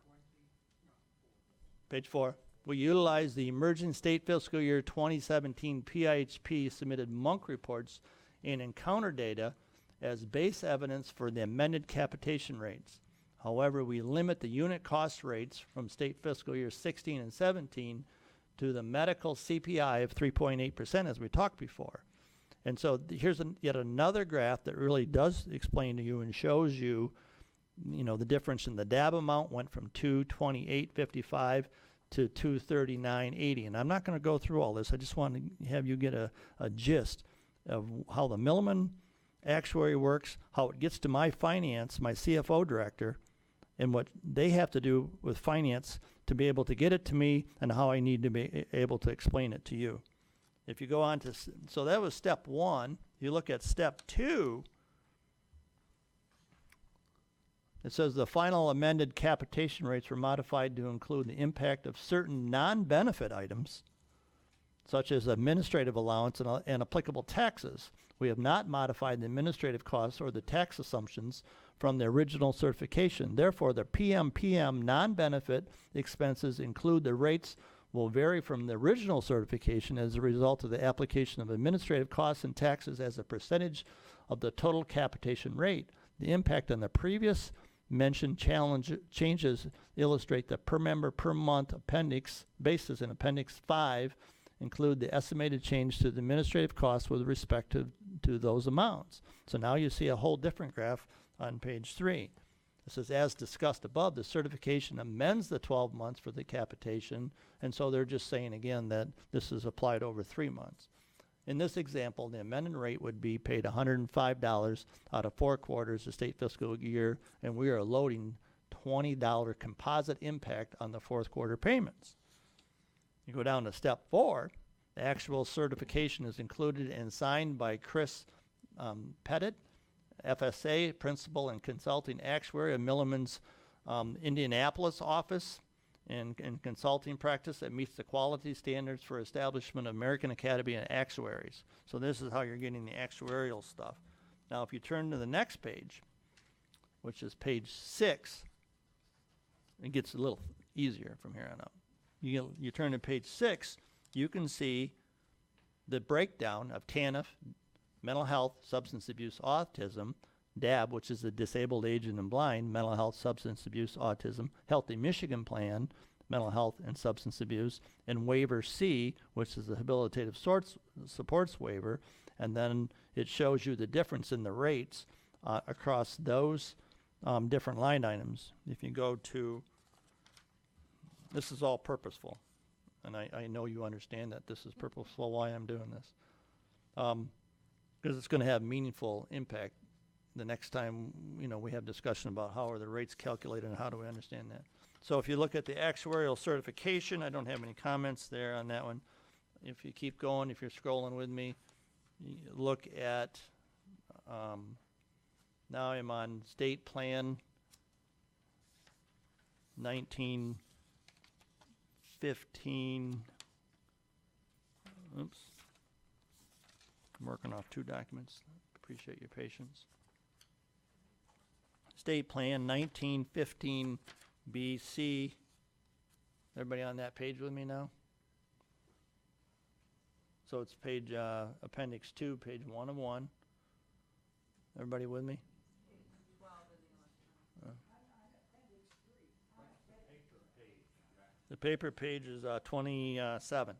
page 4, we utilize the emerging state fiscal year 2017 PHP submitted MONC reports and encounter data as base evidence for the amended capitation rates. However, we limit the unit cost rates from state fiscal year 16 and 17 to the medical CPI of 3.8%, as we talked before. And so here's yet another graph that really does explain to you and shows you, the difference in the DAB amount went from 228.55 to 239.80. And I'm not going to go through all this. I just want to have you get a gist of how the Milliman actuary works, how it gets to my finance, my CFO director, and what they have to do with finance to be able to get it to me, and how I need to be able to explain it to you. If you go on to, so that was step 1. You look at step 2, it says the final amended capitation rates were modified to include the impact of certain non-benefit items, such as administrative allowance and applicable taxes. We have not modified the administrative costs or the tax assumptions from the original certification. Therefore, the PMPM non-benefit expenses include the rates will vary from the original certification as a result of the application of administrative costs and taxes as a percentage of the total capitation rate. The impact on the previous mentioned changes illustrate the per member per month appendix basis in Appendix 5 include the estimated change to the administrative costs with respect to those amounts. So now you see a whole different graph on page 3. It says, as discussed above, the certification amends the 12 months for the capitation, and so they're just saying again that this is applied over 3 months. In this example, the amended rate would be paid $105 out of 4 quarters of state fiscal year, and we are loading $20 composite impact on the 4th quarter payments. You go down to step 4, the actual certification is included and signed by Chris Pettit, FSA, Principal and Consulting Actuary of Milliman's Indianapolis office and consulting practice that meets the quality standards for establishment of American Academy of Actuaries. So this is how you're getting the actuarial stuff. Now, if you turn to the next page, which is page 6, it gets a little easier from here on out. You turn to page 6, you can see the breakdown of TANF, mental health, substance abuse, autism, DAB, which is the disabled, aged, and blind, mental health, substance abuse, autism, Healthy Michigan Plan, mental health and substance abuse, and waiver C, which is the habilitative supports waiver, and then it shows you the difference in the rates across those different line items. If you go to, this is all purposeful. And I know you understand that this is purposeful why I'm doing this. Because it's going to have meaningful impact the next time, we have discussion about how are the rates calculated and how do we understand that. So if you look at the actuarial certification, I don't have any comments there on that one. If you keep going, if you're scrolling with me, you look at, now I'm on state plan 1915. Oops. I'm working off 2 documents. Appreciate your patience. State Plan 1915 BC. Everybody on that page with me now? So it's page, Appendix 2, page 1 of 1. Everybody with me? The paper page is 27.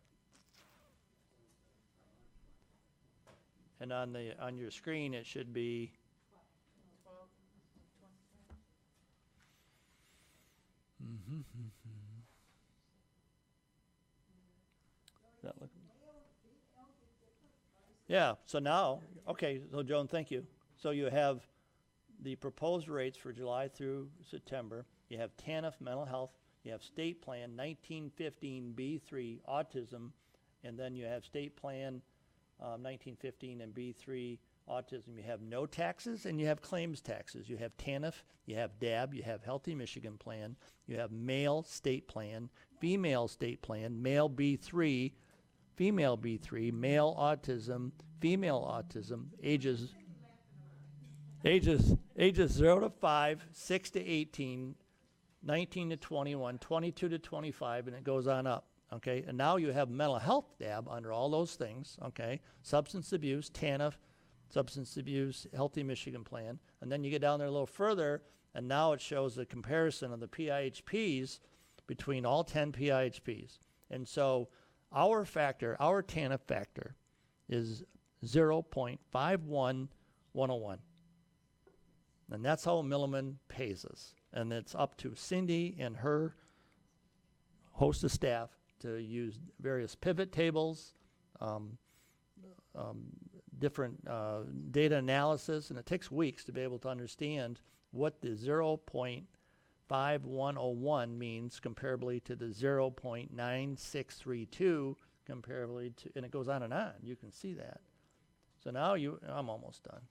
And on your screen, it should be that look? Yeah, so now, okay, so Joan, thank you. So you have the proposed rates for July through September. You have TANF mental health. You have state plan 1915 B3 autism, and then you have state plan 1915 and B3 autism. You have no taxes and you have claims taxes. You have TANF, you have DAB, you have Healthy Michigan Plan, you have male state plan, female state plan, male B3, female B3, male autism, female autism, ages 0 to 5, 6 to 18, 19 to 21, 22 to 25, and it goes on up. Okay, and now you have mental health DAB under all those things, okay? Substance abuse, TANF, substance abuse, Healthy Michigan Plan. And then you get down there a little further, and now it shows the comparison of the PIHPs between all 10 PIHPs. And so our factor, our TANF factor, is 0.51101. And that's how Milliman pays us. And it's up to Cindy and her host of staff to use various pivot tables, different data analysis, and it takes weeks to be able to understand what the 0.5101 means comparably to the 0.9632 comparably to, and it goes on and on. You can see that. So now I'm almost done.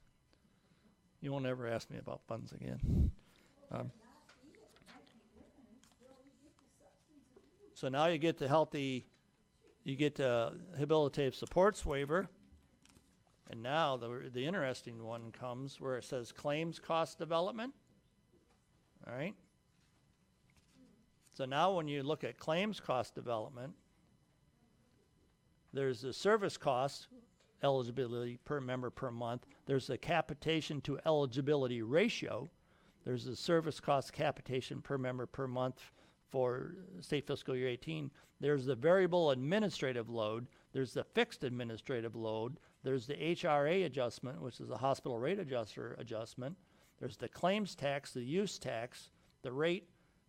You won't ever ask me about funds again. So now you get the habilitative supports waiver. And now the interesting one comes where it says claims cost development. All right. So now when you look at claims cost development, there's the service cost eligibility per member per month. There's the capitation to eligibility ratio. There's the service cost capitation per member per month for state fiscal year 18. There's the variable administrative load. There's the fixed administrative load. There's the HRA adjustment, which is a hospital rate adjuster adjustment. There's the claims tax, the use tax, the rate,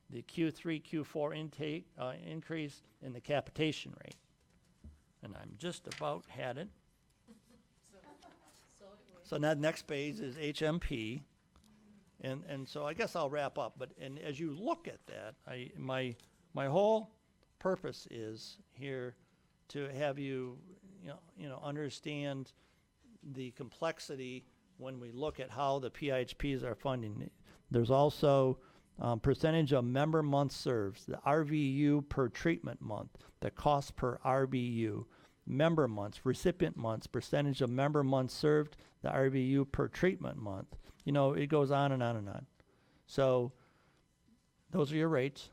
the Q3, Q4 intake increase, and the capitation rate. And I'm just about had it. So now the next page is HMP. And so I guess I'll wrap up. But and as you look at that, my whole purpose is here to have you understand the complexity when we look at how the PIHPs are funding. There's also percentage of member months served, the RVU per treatment month, the cost per RVU, member months, recipient months, percentage of member months served, the RVU per treatment month. It goes on and on and on. So those are your rates.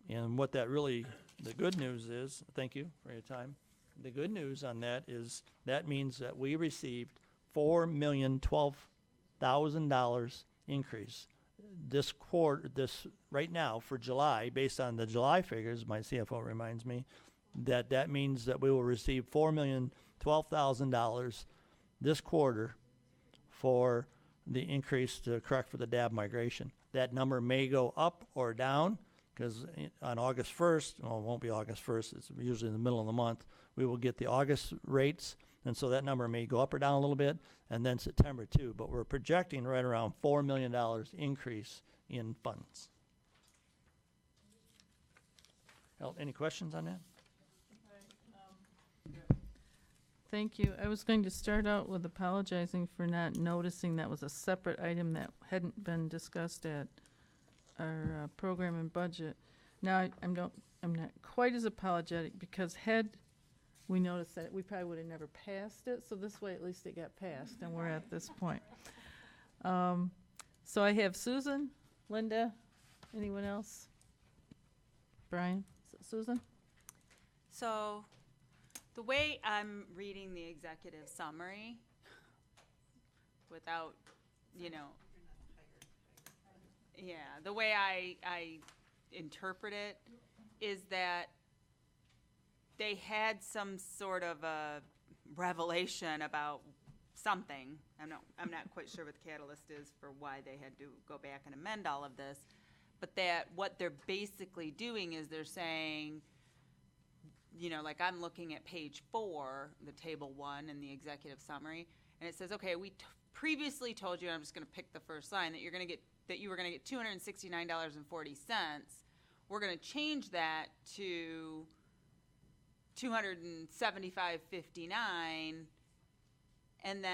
And what that really, the good news is, thank you for your time. The good news on that is that means that we received $4,012,000 increase this quarter, right now for July, based on the July figures, my CFO reminds me, that means that we will receive $4,012,000 this quarter for the increase to correct for the DAB migration. That number may go up or down. because on August 1st, well, it won't be August 1st, it's usually in the middle of the month, we will get the August rates, and so that number may go up or down a little bit, and then September too, but we're projecting right around $4 million increase in funds. Any questions on that? Thank you. I was going to start out with apologizing for not noticing that was a separate item that hadn't been discussed at our program and budget. Now, I'm not quite as apologetic because had we noticed that, we probably would have never passed it. So this way, at least it got passed, and we're at this point. So I have Susan, Linda, anyone else? Brian, Susan? So, the way I'm reading the executive summary, without, the way I interpret it is that they had some sort of a revelation about something. I'm not quite sure what the catalyst is for why they had to go back and amend all of this, but that what they're basically doing is they're saying, like I'm looking at page 4, the table 1 in the executive summary, and it says, okay, we previously told you, and I'm just going to pick the first line, that you were going to get $269.40. We're going to change that to $275.59, and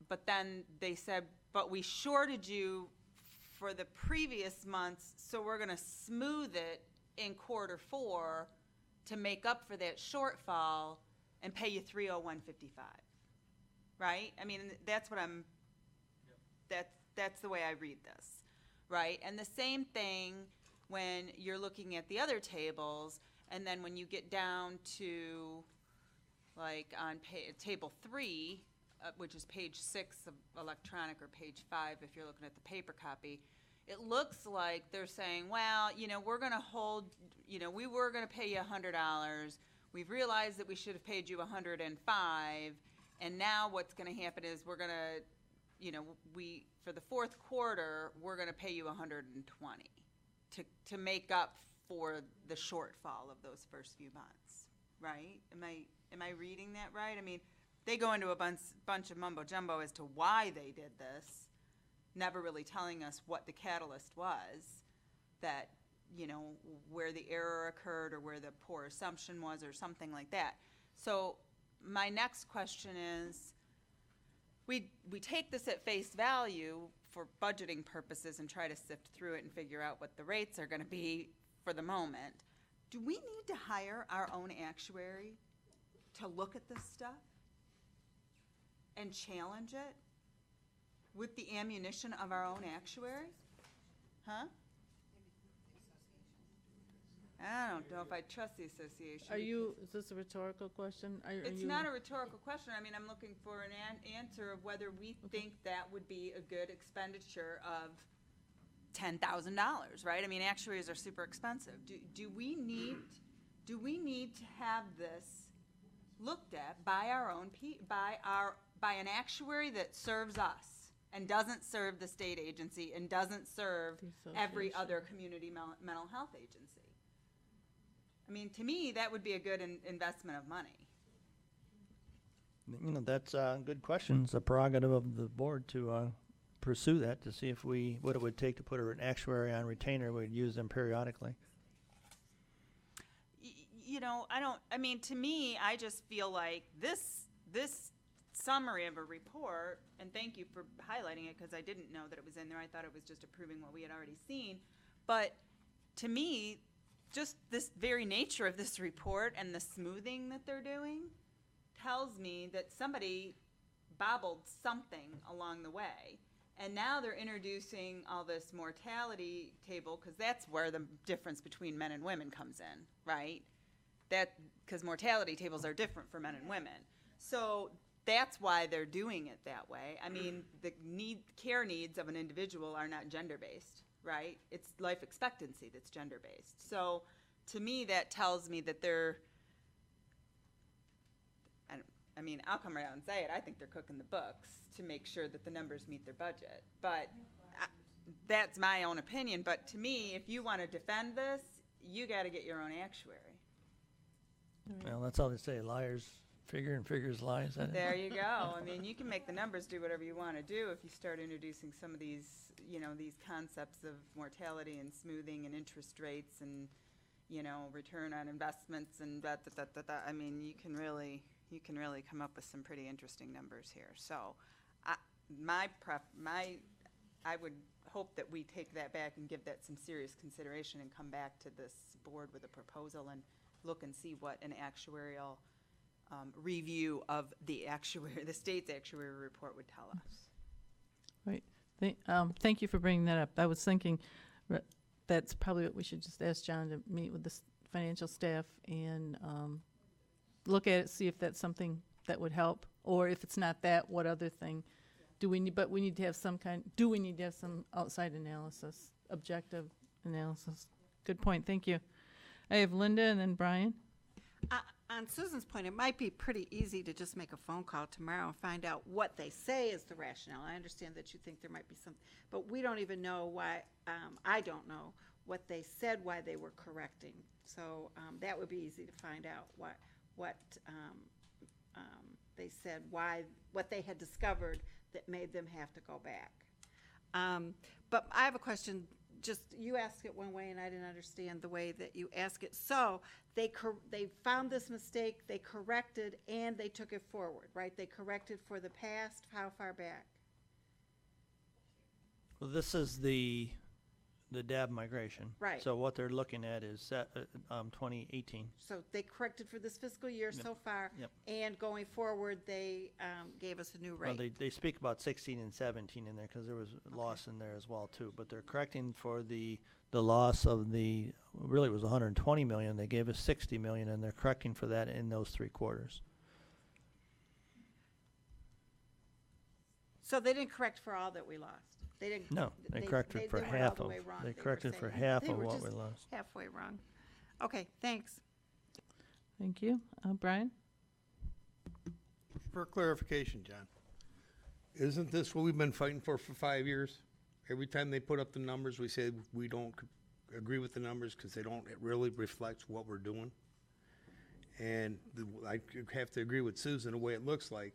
but then they said, but we shorted you for the previous months, so we're going to smooth it in quarter 4 to make up for that shortfall and pay you $301.55, right? I mean, that's what that's the way I read this, right? And the same thing when you're looking at the other tables, and then when you get down to, like, on table 3, which is page 6 of electronic, or page 5 if you're looking at the paper copy, it looks like they're saying, well, we're going to hold, we were going to pay you $100. We've realized that we should have paid you $105. And now what's going to happen is we're going to, for the fourth quarter, we're going to pay you $120 to make up for the shortfall of those first few months, right? Am I reading that right? I mean, they go into a bunch of mumbo jumbo as to why they did this, never really telling us what the catalyst was, that, where the error occurred or where the poor assumption was or something like that. So my next question is, we take this at face value for budgeting purposes and try to sift through it and figure out what the rates are going to be for the moment. Do we need to hire our own actuary to look at this stuff and challenge it with the ammunition of our own actuary? Huh? I don't know if I trust the association. Is this a rhetorical question? It's not a rhetorical question. I mean, I'm looking for an answer of whether we think that would be a good expenditure of $10,000, right? I mean, actuaries are super expensive. Do we need to have this looked at by our own by an actuary that serves us and doesn't serve the state agency and doesn't serve every other community mental health agency? I mean, to me, that would be a good investment of money. That's a good question. It's a prerogative of the board to pursue that, to see if what it would take to put an actuary on retainer. We'd use them periodically. To me, I just feel like this summary of a report, and thank you for highlighting it because I didn't know that it was in there. I thought it was just approving what we had already seen. But to me, just this very nature of this report and the smoothing that they're doing tells me that somebody bobbled something along the way. And now they're introducing all this mortality table, because that's where the difference between men and women comes in, right? Because mortality tables are different for men and women. So that's why they're doing it that way. I mean, the care needs of an individual are not gender-based, right? It's life expectancy that's gender-based. So to me, that tells me that I'll come right out and say it. I think they're cooking the books to make sure that the numbers meet their budget. But that's my own opinion, but to me, if you want to defend this, you got to get your own actuary. Well, that's all they say, liars figure and figures lie. Is that it? There you go. I mean, you can make the numbers do whatever you want to do if you start introducing some of these, these concepts of mortality and smoothing and interest rates and, return on investments and da, da, da, da, da. I mean, you can really come up with some pretty interesting numbers here. So, I would hope that we take that back and give that some serious consideration and come back to this board with a proposal and look and see what an actuarial review of the state's actuary report would tell us. Right. Thank you for bringing that up. I was thinking that's probably what we should just ask John to meet with the financial staff and look at it, see if that's something that would help, or if it's not that, what other thing do we need? But we need to have some outside analysis, objective analysis. Good point. Thank you. I have Linda and then Brian. On Susan's point, it might be pretty easy to just make a phone call tomorrow and find out what they say is the rationale. I understand that you think there might be some, but we don't even know why, I don't know what they said, why they were correcting. So that would be easy to find out what they said, what they had discovered that made them have to go back. But I have a question. Just, you asked it one way and I didn't understand the way that you ask it. So they found this mistake, they corrected, and they took it forward, right? They corrected for the past. How far back? Well, this is the DAB migration. Right. So what they're looking at is 2018. So they corrected for this fiscal year so far. Yep. And going forward, they gave us a new rate. Well, they speak about 16 and 17 in there because there was loss in there as well too. But they're correcting for the loss of really it was 120 million. They gave us 60 million, and they're correcting for that in those 3 quarters. So they didn't correct for all that we lost. They didn't. No, they corrected for weren't all half the of. way wrong. They were corrected for saying half they of were what just we lost. halfway wrong. Okay, thanks. Thank you. Brian? For clarification, John, isn't this what we've been fighting for 5 years? Every time they put up the numbers, we say we don't agree with the numbers because they don't really reflect what we're doing. And I have to agree with Susan, the way it looks like,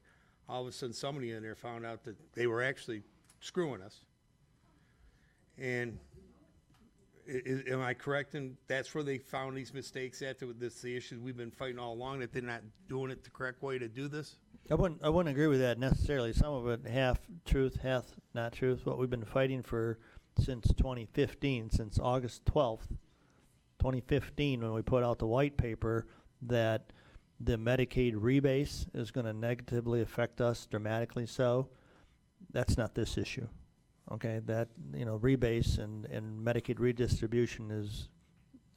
all of a sudden somebody in there found out that they were actually screwing us. And am I correct in that's where they found these mistakes at? That's the issue we've been fighting all along, that they're not doing it the correct way to do this? I wouldn't agree with that necessarily. Some of it half truth, half not truth. What we've been fighting for since 2015, since August 12th, 2015, when we put out the white paper that the Medicaid rebase is going to negatively affect us, dramatically so. That's not this issue. Okay, that, rebase and Medicaid redistribution is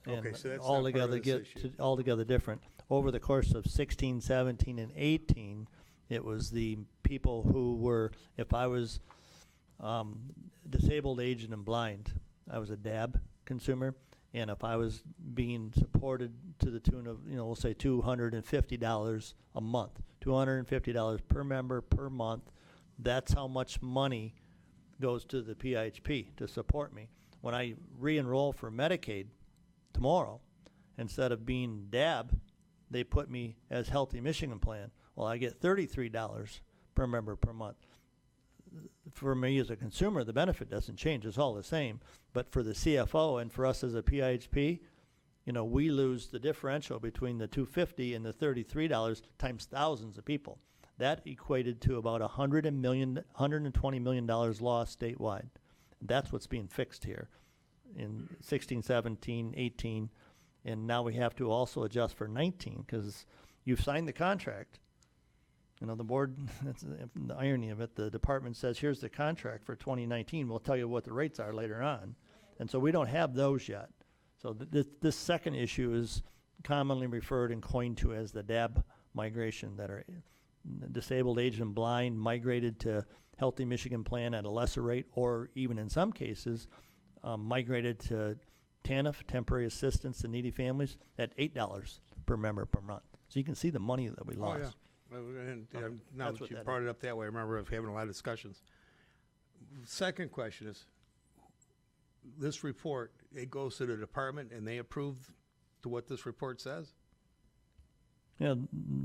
Okay, so that's not part of this issue. altogether different. Over the course of 16, 17, and 18, it was the people who were, if I was disabled, aged, and blind, I was a DAB consumer, and if I was being supported to the tune of, we'll say $250 a month, $250 per member per month, that's how much money goes to the PHP to support me. When I re-enroll for Medicaid tomorrow, instead of being DAB, they put me as Healthy Michigan Plan. Well, I get $33 per member per month. For me as a consumer, the benefit doesn't change. It's all the same. But for the CFO and for us as a PHP, we lose the differential between the $250 and the $33 times thousands of people. That equated to about $120 million lost statewide. That's what's being fixed here in 16, 17, 18, and now we have to also adjust for 19 because you've signed the contract. The board, that's the irony of it, the department says, here's the contract for 2019. We'll tell you what the rates are later on. And so we don't have those yet. So this second issue is commonly referred and coined to as the DAB migration, that are disabled, aged, and blind migrated to Healthy Michigan Plan at a lesser rate, or even in some cases migrated to TANF, Temporary Assistance to Needy Families, at $8 per member per month. So you can see the money that we lost. Oh, yeah. Now that you brought it up that way, I remember having a lot of discussions. Second question is, this report, it goes to the department and they approve to what this report says? Yeah,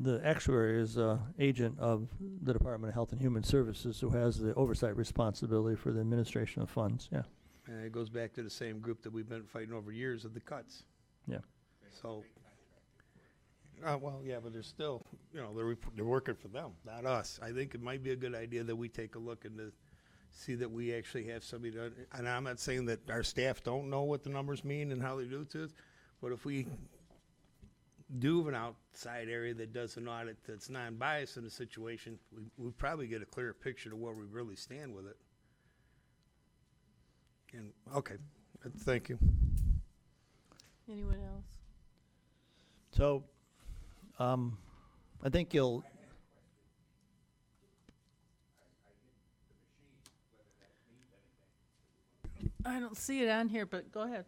the actuary is agent of the Department of Health and Human Services who has the oversight responsibility for the administration of funds, yeah. And it goes back to the same group that we've been fighting over years of the cuts. Yeah. So, well, yeah, but they're still, you know, they're working for them, not us. I think it might be a good idea that we take a look and to see that we actually have somebody to, and I'm not saying that our staff don't know what the numbers mean and how they do it, but if we do have an outside area that does an audit that's non-biased in the situation, we probably get a clearer picture of where we really stand with it. And, okay, thank you. Anyone else? So, I think you'll, I don't see it on here, but go ahead.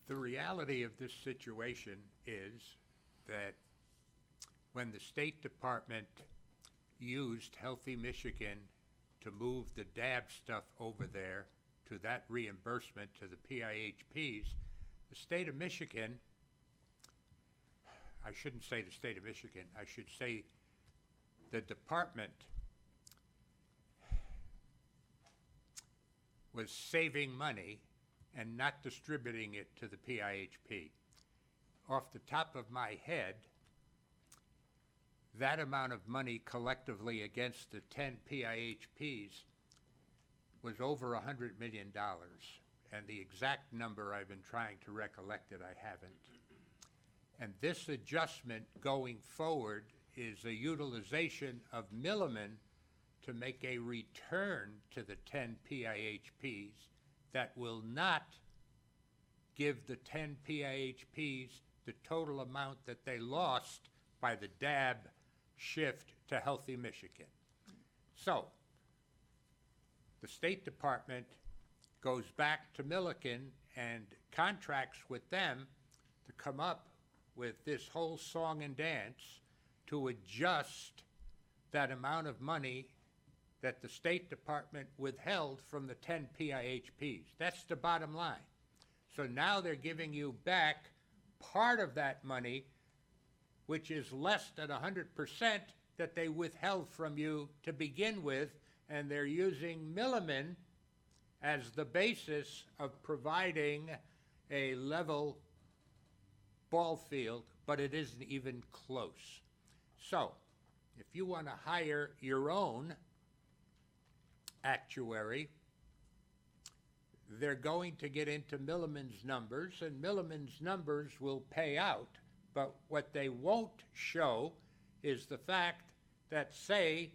The reality of this situation is that when the State Department used Healthy Michigan to move the DAB stuff over there to that reimbursement to the PIHPs, the state of Michigan, I shouldn't say the state of Michigan, I should say the department was saving money and not distributing it to the PIHP. Off the top of my head, that amount of money collectively against the 10 PIHPs was over $100 million. And the exact number I've been trying to recollect it, I haven't. And this adjustment going forward is a utilization of Milliman to make a return to the 10 PIHPs that will not give the 10 PIHPs the total amount that they lost by the DAB shift to Healthy Michigan. So, the State Department goes back to Milliken and contracts with them to come up with this whole song and dance to adjust that amount of money that the State Department withheld from the 10 PIHPs. That's the bottom line. So now they're giving you back part of that money, which is less than 100% that they withheld from you to begin with, and they're using Milliman as the basis of providing a level ball field, but it isn't even close. So, if you want to hire your own actuary, they're going to get into Milliman's numbers, and Milliman's numbers will pay out. But what they won't show is the fact that, say,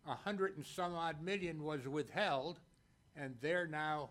100 and some odd million was withheld, and they're now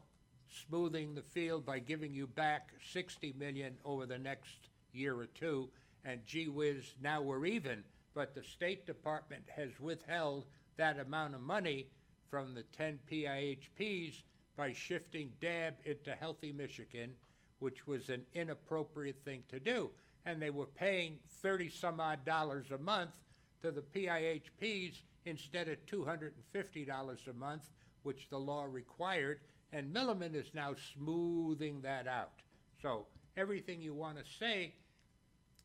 smoothing the field by giving you back 60 million over the next year or two, and gee whiz, now we're even. But the State Department has withheld that amount of money from the 10 PIHPs by shifting DAB into Healthy Michigan, which was an inappropriate thing to do. And they were paying $30-some-odd a month to the PIHPs instead of $250 a month, which the law required, and Milliman is now smoothing that out. So everything you want to say,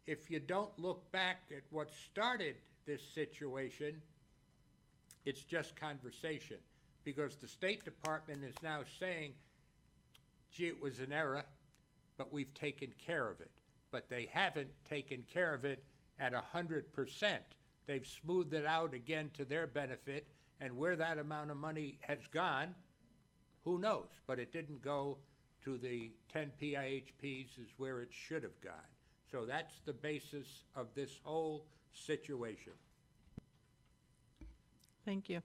if you don't look back at what started this situation, it's just conversation, because the State Department is now saying, gee, it was an error, but we've taken care of it. But they haven't taken care of it at 100%. They've smoothed it out again to their benefit, and where that amount of money has gone, who knows? But it didn't go to the 10 PIHPs is where it should have gone. So that's the basis of this whole situation. Thank you.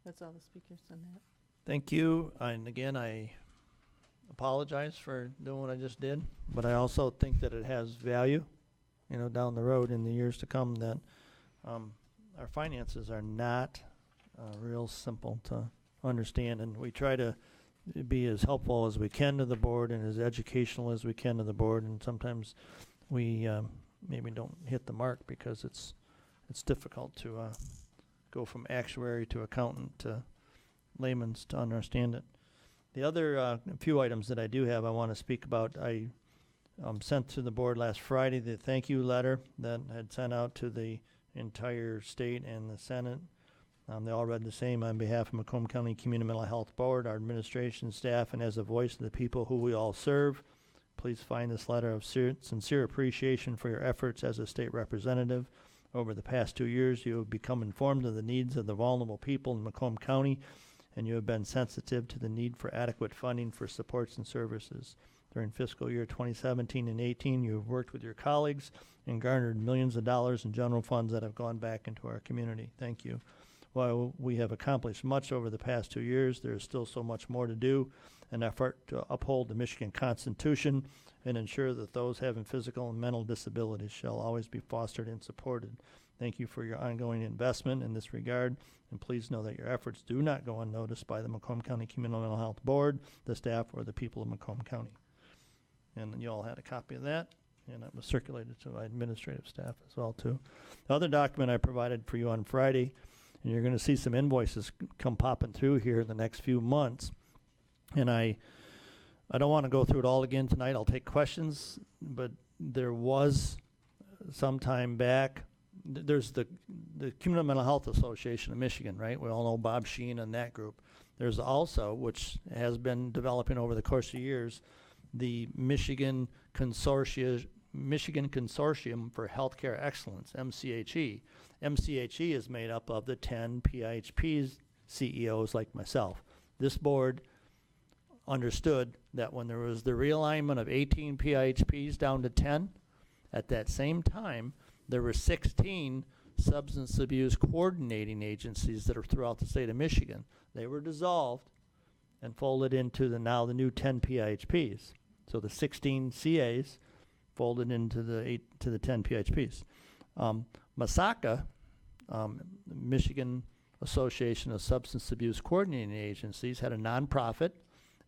That's all the speakers on that. thank you. And again, I apologize for doing what I just did, but I also think that it has value, you know, down the road in the years to come, that our finances are not real simple to understand, and we try to be as helpful as we can to the board and as educational as we can to the board, and sometimes we maybe don't hit the mark because it's difficult to go from actuary to accountant to layman's to understand it. The other few items that I do have I want to speak about, I sent to the board last Friday the thank you letter that I had sent out to the entire state and the Senate. They all read the same on behalf of Macomb County Community Mental Health Board, our administration staff, and as a voice of the people who we all serve. Please find this letter of sincere appreciation for your efforts as a state representative. Over the past 2 years, you have become informed of the needs of the vulnerable people in Macomb County, and you have been sensitive to the need for adequate funding for supports and services. During fiscal year 2017 and 18, you have worked with your colleagues and garnered millions of dollars in general funds that have gone back into our community. Thank you. While we have accomplished much over the past 2 years, there is still so much more to do. An effort to uphold the Michigan Constitution and ensure that those having physical and mental disabilities shall always be fostered and supported. Thank you for your ongoing investment in this regard, and please know that your efforts do not go unnoticed by the Macomb County Community Mental Health Board, the staff, or the people of Macomb County. And you all had a copy of that, and it was circulated to my administrative staff as well, too. The other document I provided for you on Friday, and you're going to see some invoices come popping through here in the next few months. And I don't want to go through it all again tonight. I'll take questions, but there was some time back. There's the Community Mental Health Association of Michigan, right? We all know Bob Sheen and that group. There's also, which has been developing over the course of years, the Michigan Consortium for Healthcare Excellence, MCHE. MCHE is made up of the 10 PHP's CEOs like myself. This board understood that when there was the realignment of 18 PHPs down to 10, at that same time, there were 16 substance abuse coordinating agencies that are throughout the state of Michigan. They were dissolved and folded into the new 10 PHPs. So the 16 CAs folded into the 10 PHPs. MASACA, Michigan Association of Substance Abuse Coordinating Agencies, had a nonprofit,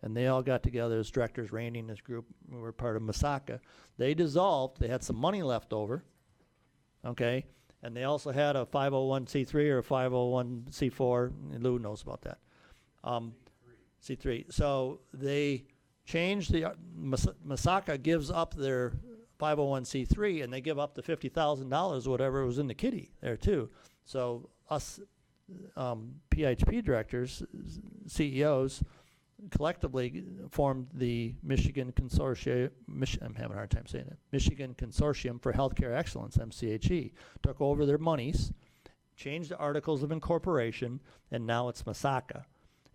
and they all got together as directors. Randy and his group were part of MASACA. They dissolved. They had some money left over, okay? And they also had a 501c3 or a 501c4. Lou knows about that. C3. So they changed the MASACA gives up their 501c3, and they give up the $50,000, whatever was in the kitty there too. So us PHP directors, CEOs, collectively formed the Michigan Consortium. I'm having a hard time saying it. Michigan Consortium for Healthcare Excellence, MCHE, took over their monies, changed the articles of incorporation, and now it's MASACA.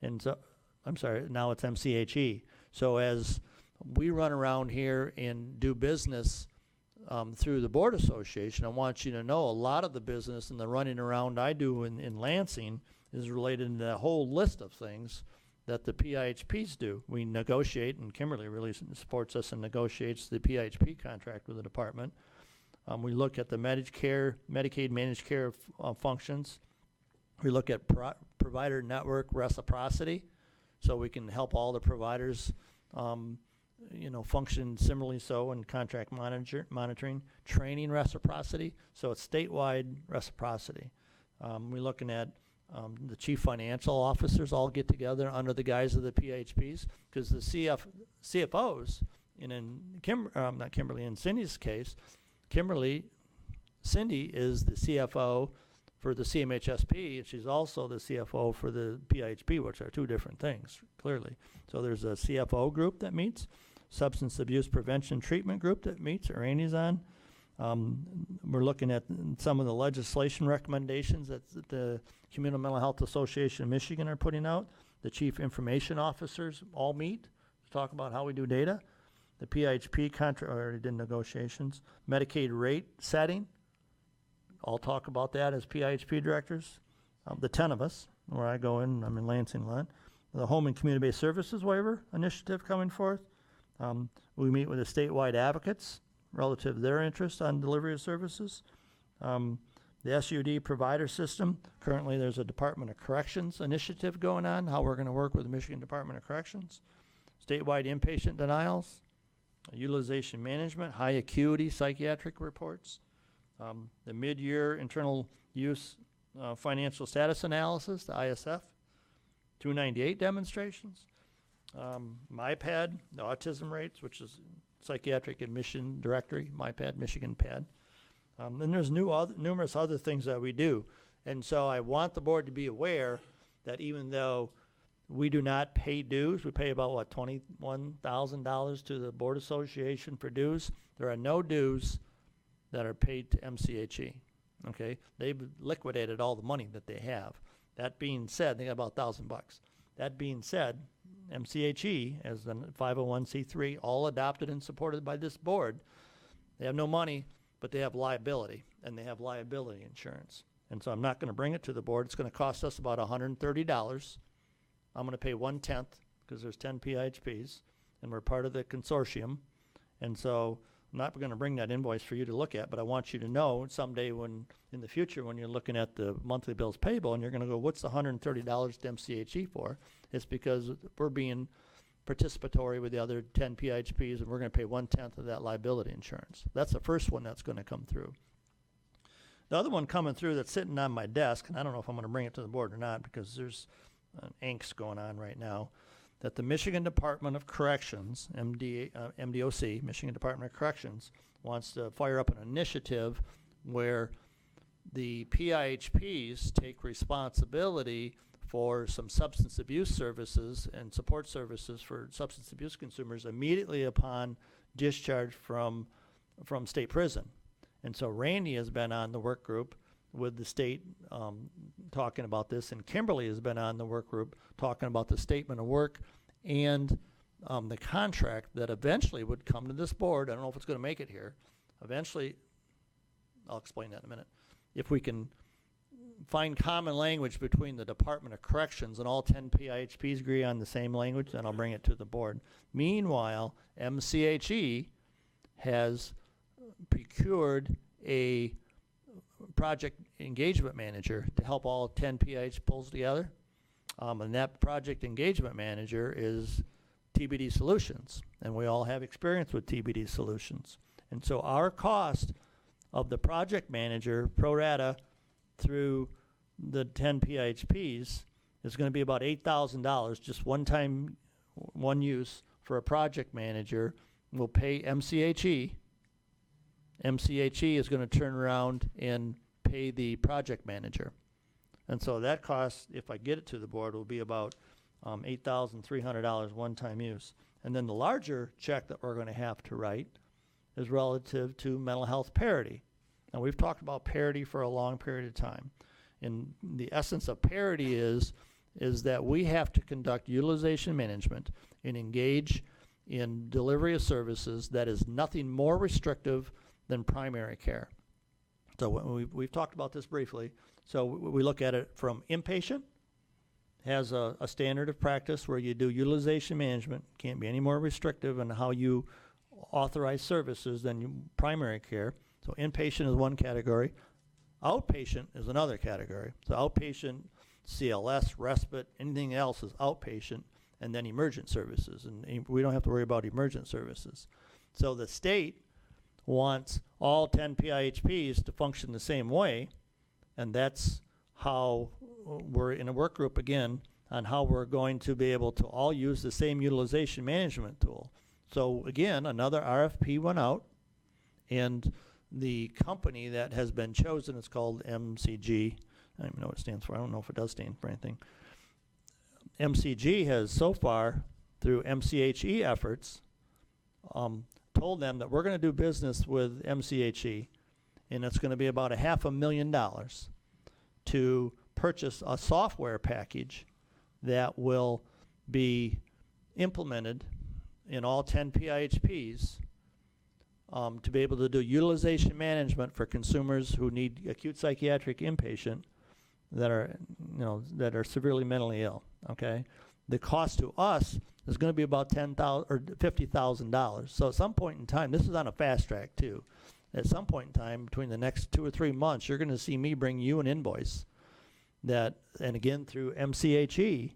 And so, I'm sorry, now it's MCHE. So as we run around here and do business through the board association, I want you to know a lot of the business and the running around I do in Lansing is related to that whole list of things that the PIHPs do. We negotiate, and Kimberly really supports us and negotiates the PIHP contract with the department. We look at the Medicaid managed care functions. We look at provider network reciprocity, so we can help all the providers function similarly so in contract monitoring. Training reciprocity, so it's statewide reciprocity. We're looking at the chief financial officers all get together under the guise of the PHPs, because the CFOs, not Kimberly, in Cindy's case, Cindy is the CFO for the CMHSP, and she's also the CFO for the PHP, which are two different things, clearly. So there's a CFO group that meets, substance abuse prevention treatment group that meets, or Annie's on. We're looking at some of the legislation recommendations that the Community Mental Health Association of Michigan are putting out. The chief information officers all meet to talk about how we do data. The PHP contract, already did negotiations. Medicaid rate setting, all talk about that as PHP directors. The 10 of us, where I go in, I'm in Lansing a lot. The Home and Community-Based Services Waiver Initiative coming forth. We meet with the statewide advocates relative to their interest on delivery of services. The SUD provider system, currently there's a Department of Corrections initiative going on, how we're going to work with the Michigan Department of Corrections. Statewide inpatient denials, utilization management, high acuity psychiatric reports, the mid-year internal use financial status analysis, the ISF, 298 demonstrations. MyPad, the autism rates, which is psychiatric admission directory, MyPad, Michigan Pad. And there's numerous other things that we do. And so I want the board to be aware that even though we do not pay dues, we pay about, what, $21,000 to the Board Association for dues. There are no dues that are paid to MCHE, okay? They've liquidated all the money that they have. That being said, they got about $1,000. That being said, MCHE, as the 501c3, all adopted and supported by this board, they have no money, but they have liability, and they have liability insurance. And so I'm not going to bring it to the board. It's going to cost us about $130. I'm going to pay 1/10 because there's 10 PIHPs, and we're part of the consortium. And so I'm not going to bring that invoice for you to look at, but I want you to know someday when, in the future, when you're looking at the monthly bills payable and you're going to go, what's the $130 to MCHE for? It's because we're being participatory with the other 10 PIHPs, and we're going to pay 1/10 of that liability insurance. That's the first one that's going to come through. The other one coming through that's sitting on my desk, and I don't know if I'm going to bring it to the board or not because there's angst going on right now, that the Michigan Department of Corrections, MDOC, Michigan Department of Corrections, wants to fire up an initiative where the PIHPs take responsibility for some substance abuse services and support services for substance abuse consumers immediately upon discharge from state prison. And so Randy has been on the work group with the state talking about this, and Kimberly has been on the work group talking about the statement of work and the contract that eventually would come to this board. I don't know if it's going to make it here. Eventually, I'll explain that in a minute. If we can find common language between the Department of Corrections and all 10 PIHPs agree on the same language, then I'll bring it to the board. Meanwhile, MCHE has procured a project engagement manager to help all 10 PIH pulls together. And that project engagement manager is TBD Solutions. And we all have experience with TBD Solutions. And so our cost of the project manager pro rata through the 10 PIHPs is going to be about $8,000, just one time, one use for a project manager. We'll pay MCHE. MCHE is going to turn around and pay the project manager. And so that cost, if I get it to the board, will be about $8,300 one-time use. And then the larger check that we're going to have to write is relative to mental health parity. Now, we've talked about parity for a long period of time. And the essence of parity is that we have to conduct utilization management and engage in delivery of services that is nothing more restrictive than primary care. So we've talked about this briefly. So we look at it from inpatient, has a standard of practice where you do utilization management, can't be any more restrictive in how you authorize services than primary care. So inpatient is one category. Outpatient is another category. So outpatient, CLS, respite, anything else is outpatient, and then emergent services. And we don't have to worry about emergent services. So the state wants all 10 PIHPs to function the same way, and that's how we're in a work group again on how we're going to be able to all use the same utilization management tool. So again, another RFP went out, and the company that has been chosen is called MCG. I don't even know what it stands for. I don't know if it does stand for anything. MCG has so far, through MCHE efforts, told them that we're going to do business with MCHE, and it's going to be about $500,000 to purchase a software package that will be implemented in all 10 PIHPs to be able to do utilization management for consumers who need acute psychiatric inpatient that are severely mentally ill. Okay, the cost to us is going to be about $10,000 or $50,000. So at some point in time, this is on a fast track too. At some point in time, between the next 2 or 3 months, you're going to see me bring you an invoice that, and again through MCHE,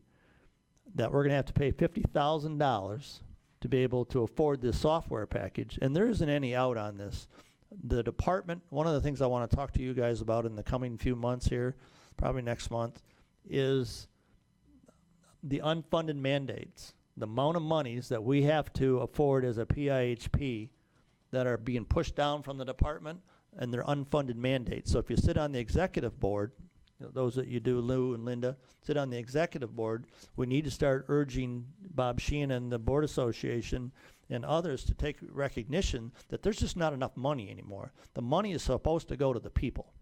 that we're going to have to pay $50,000 to be able to afford this software package. And there isn't any out on this. The department, one of the things I want to talk to you guys about in the coming few months here, probably next month, is the unfunded mandates, the amount of monies that we have to afford as a PIHP that are being pushed down from the department, and they're unfunded mandates. So if you sit on the executive board, those that you do, Lou and Linda, sit on the executive board, we need to start urging Bob Sheehan and the Board Association and others to take recognition that there's just not enough money anymore. The money is supposed to go to the people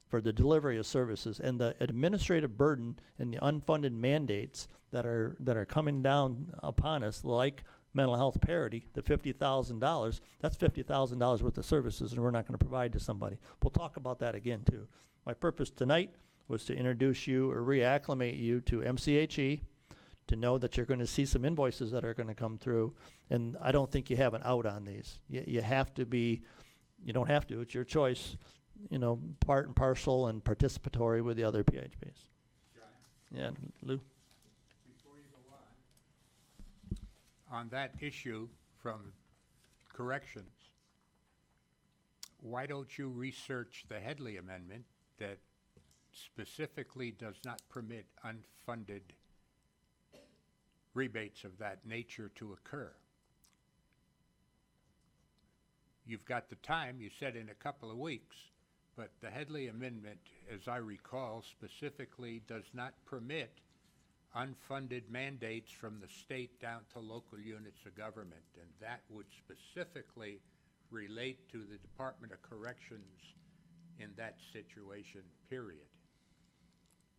for the delivery of services, and the administrative burden and the unfunded mandates that are coming down upon us, like mental health parity, the $50,000, that's $50,000 worth of services, and we're not going to provide to somebody. We'll talk about that again too. My purpose tonight was to introduce you or reacclimate you to MCHE, to know that you're going to see some invoices that are going to come through, and I don't think you have an out on these. You have to be, you don't have to, it's your choice, you know, part and parcel and participatory with the other PHPs. Yeah, Lou? Before you go on that issue from corrections, why don't you research the Headley Amendment that specifically does not permit unfunded rebates of that nature to occur? You've got the time, you said in a couple of weeks, but the Headley Amendment, as I recall, specifically does not permit unfunded mandates from the state down to local units of government, and that would specifically relate to the Department of Corrections in that situation, period.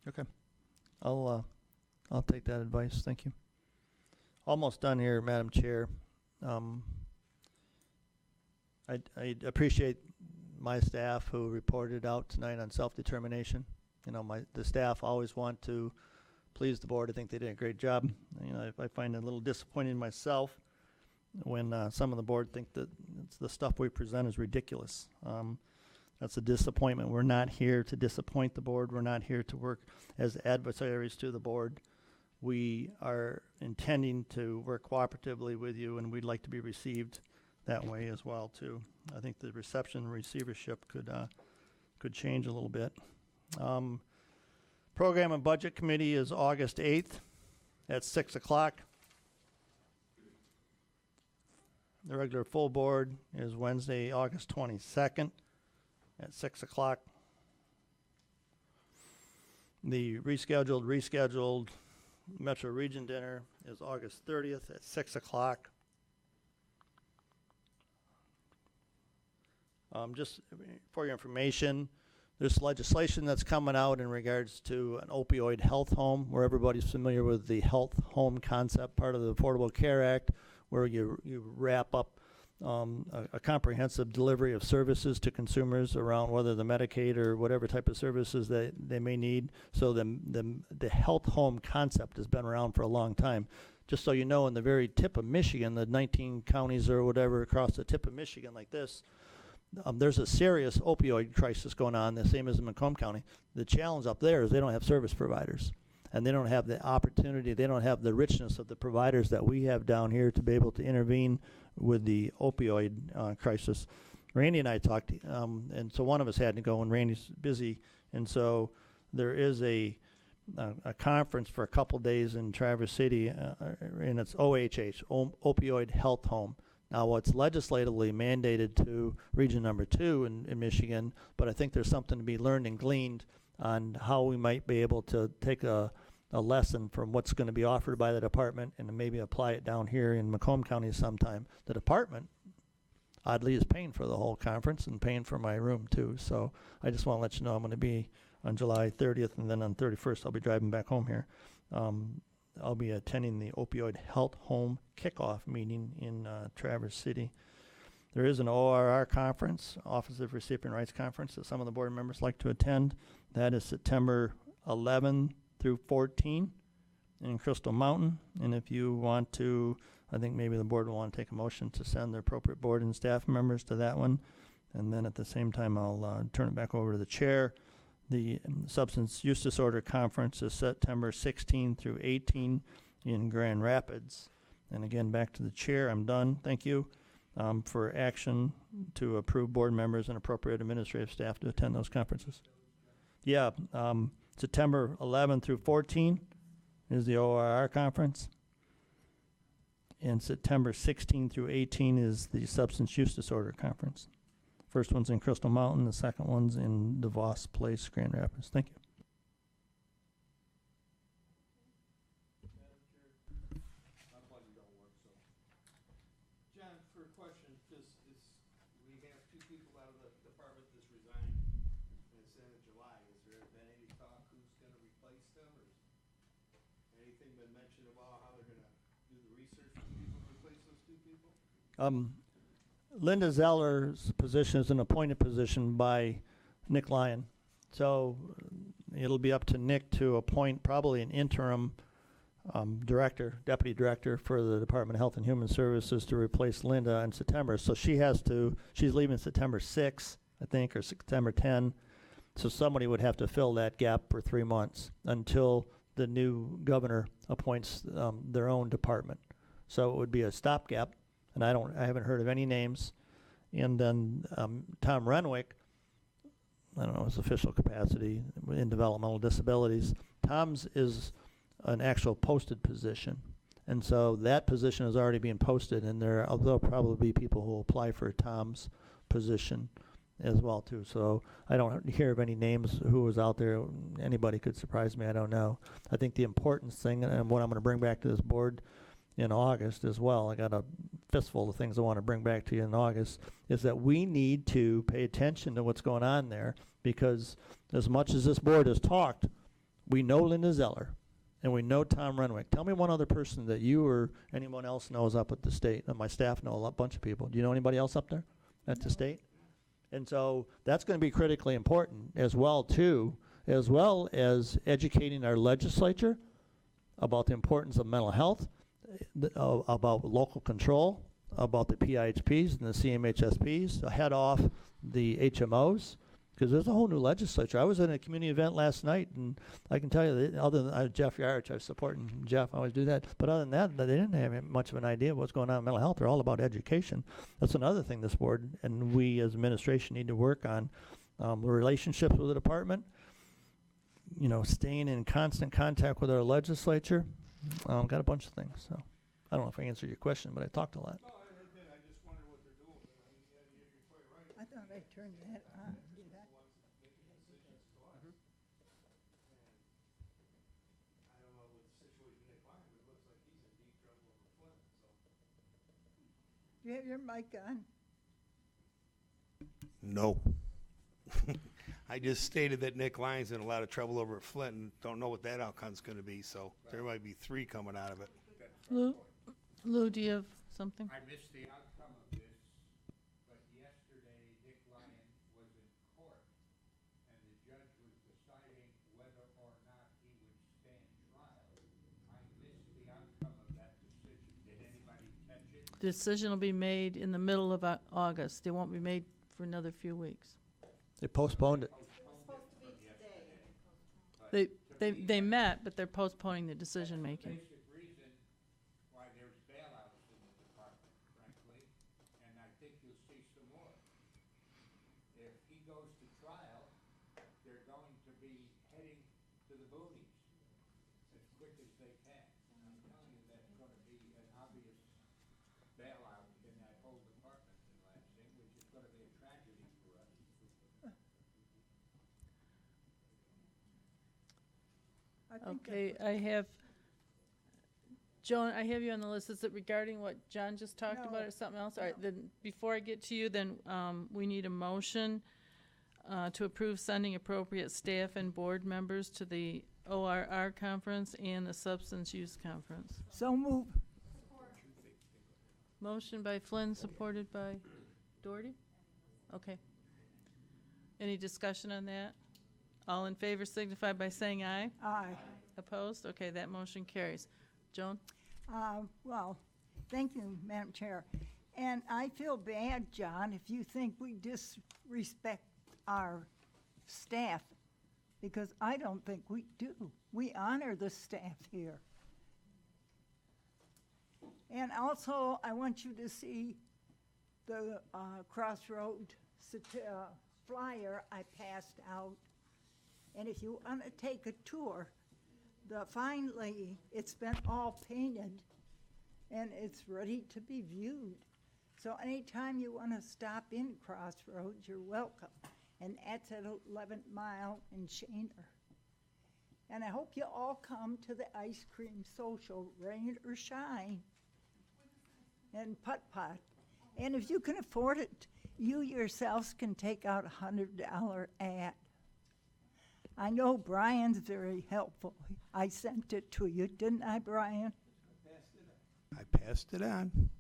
Okay. I'll take that advice. Thank you. Almost done here, Madam Chair. I appreciate my staff who reported out tonight on self-determination. You know, the staff always want to please the board. I think they did a great job. You know, I find it a little disappointing myself when some of the board think that the stuff we present is ridiculous. That's a disappointment. We're not here to disappoint the board. We're not here to work as adversaries to the board. We are intending to work cooperatively with you, and we'd like to be received that way as well too. I think the reception and receivership could change a little bit. Program and Budget Committee is August 8th at 6 o'clock. The regular full board is Wednesday, August 22nd at 6 o'clock. The rescheduled Metro Region dinner is August 30th at 6 o'clock. Just for your information, there's legislation that's coming out in regards to an opioid health home, where everybody's familiar with the health home concept, part of the Affordable Care Act, where you wrap up a comprehensive delivery of services to consumers around whether the Medicaid or whatever type of services that they may need. So the health home concept has been around for a long time. Just so you know, in the very tip of Michigan, the 19 counties or whatever across the tip of Michigan like this, there's a serious opioid crisis going on, the same as in Macomb County. The challenge up there is they don't have service providers, and they don't have the opportunity, they don't have the richness of the providers that we have down here to be able to intervene with the opioid crisis. Randy and I talked, and so one of us had to go, and Randy's busy, and so there is a conference for a couple days in Traverse City, and it's OHH, Opioid Health Home. Now, it's legislatively mandated to Region Number 2 in Michigan, but I think there's something to be learned and gleaned on how we might be able to take a lesson from what's going to be offered by the department and maybe apply it down here in Macomb County sometime. The department, oddly, is paying for the whole conference and paying for my room too. So I just want to let you know I'm going to be on July 30th, and then on 31st I'll be driving back home here. I'll be attending the Opioid Health Home Kickoff meeting in Traverse City. There is an ORR conference, Office of Recipient Rights Conference, that some of the board members like to attend. That is September 11 through 14 in Crystal Mountain. And if you want to, I think maybe the board will want to take a motion to send the appropriate board and staff members to that one. And then at the same time, I'll turn it back over to the chair. The Substance Use Disorder Conference is September 16 through 18 in Grand Rapids. And again, back to the chair. I'm done. Thank you for action to approve board members and appropriate administrative staff to attend those conferences. Yeah, September 11 through 14 is the ORR conference. And September 16 through 18 is the Substance Use Disorder Conference. First one's in Crystal Mountain, the second one's in DeVos Place, Grand Rapids. Thank you. John, for a question, we have two people out of the department that's resigned, and it's the end of July. Has there been any talk who's gonna replace them, or has anything been mentioned about how they're gonna do the research for people to replace those two people? Linda Zeller's position is an appointed position by Nick Lyon. So it'll be up to Nick to appoint probably an interim deputy director for the Department of Health and Human Services to replace Linda in September. So she's leaving September 6th, I think, or September 10. So somebody would have to fill that gap for 3 months until the new governor appoints their own department. So it would be a stopgap, and I haven't heard of any names. And then Tom Renwick, I don't know his official capacity in developmental disabilities. Tom's is an actual posted position, and so that position is already being posted, and there'll probably be people who will apply for Tom's position as well too. So I don't hear of any names who was out there. Anybody could surprise me. I don't know. I think the important thing, and what I'm going to bring back to this board in August as well, I got a fistful of things I want to bring back to you in August, is that we need to pay attention to what's going on there, because as much as this board has talked, we know Linda Zeller and we know Tom Renwick. Tell me one other person that you or anyone else knows up at the state. And my staff know a bunch of people. Do you know anybody else up there at the state? And so that's going to be critically important as well too, as well as educating our legislature about the importance of mental health, about local control, about the PIHPs and the CMHSPs, to head off the HMOs, because there's a whole new legislature. I was at a community event last night, and I can tell you that other than Jeff Yarich, I was supporting Jeff, I always do that, but other than that, they didn't have much of an idea of what's going on in mental health. They're all about education. That's another thing this board and we as administration need to work on, the relationships with the department, staying in constant contact with our legislature. Got a bunch of things, so I don't know if I answered your question, but I talked a lot. No, I did. I just wondered what they're doing. But you're quite right. I thought I turned that on. Did I? I don't know what the situation Nick Lyon, but it looks like he's in deep trouble over Flint. So Do you have your mic on? no. I just stated that Nick Lyon's in a lot of trouble over at Flint, and don't know what that outcome's going to be. So there might be 3 coming out of it. Lou, do you have something? I missed the outcome of this, but yesterday Nick Lyon was in court, and the judge was deciding whether or not he would stand trial. I missed the outcome of that decision. Did anybody catch it? Decision will be made in the middle of August. It won't be made for another few weeks. They postponed it. They met, but they're postponing the decision making. Basic reason why there's bailouts in the department, frankly, and I think you'll see some more. If he goes to trial, they're going to be heading to the boonies as quick as they can. I'm telling you, that's going to be an obvious bailout in that whole department in Lansing, which is going to be a tragedy for us. I think Okay, I have, Joan, I have you on the list. Is it regarding what John just talked about No. or something else? All right, then, before I get to you, then we need a motion to approve sending appropriate staff and board members to the ORR conference and the substance use conference. So move. Motion by Flynn, supported by Doherty? Okay. Any discussion on that? All in favor signify by saying aye. Aye. Opposed? Okay, that motion carries. Joan? Well, thank you, Madam Chair. And I feel bad, John, if you think we disrespect our staff, because I don't think we do. We honor the staff here. And also, I want you to see the Crossroad flyer I passed out. And if you want to take a tour, finally, it's been all painted and it's ready to be viewed. So anytime you want to stop in Crossroads, you're welcome. And that's at 11th Mile in Shaner. And I hope you all come to the ice cream social, rain or shine, and putt-putt. And if you can afford it, you yourselves can take out a $100 ad. I know Brian's very helpful. I sent it to you, didn't I, Brian? I passed it on.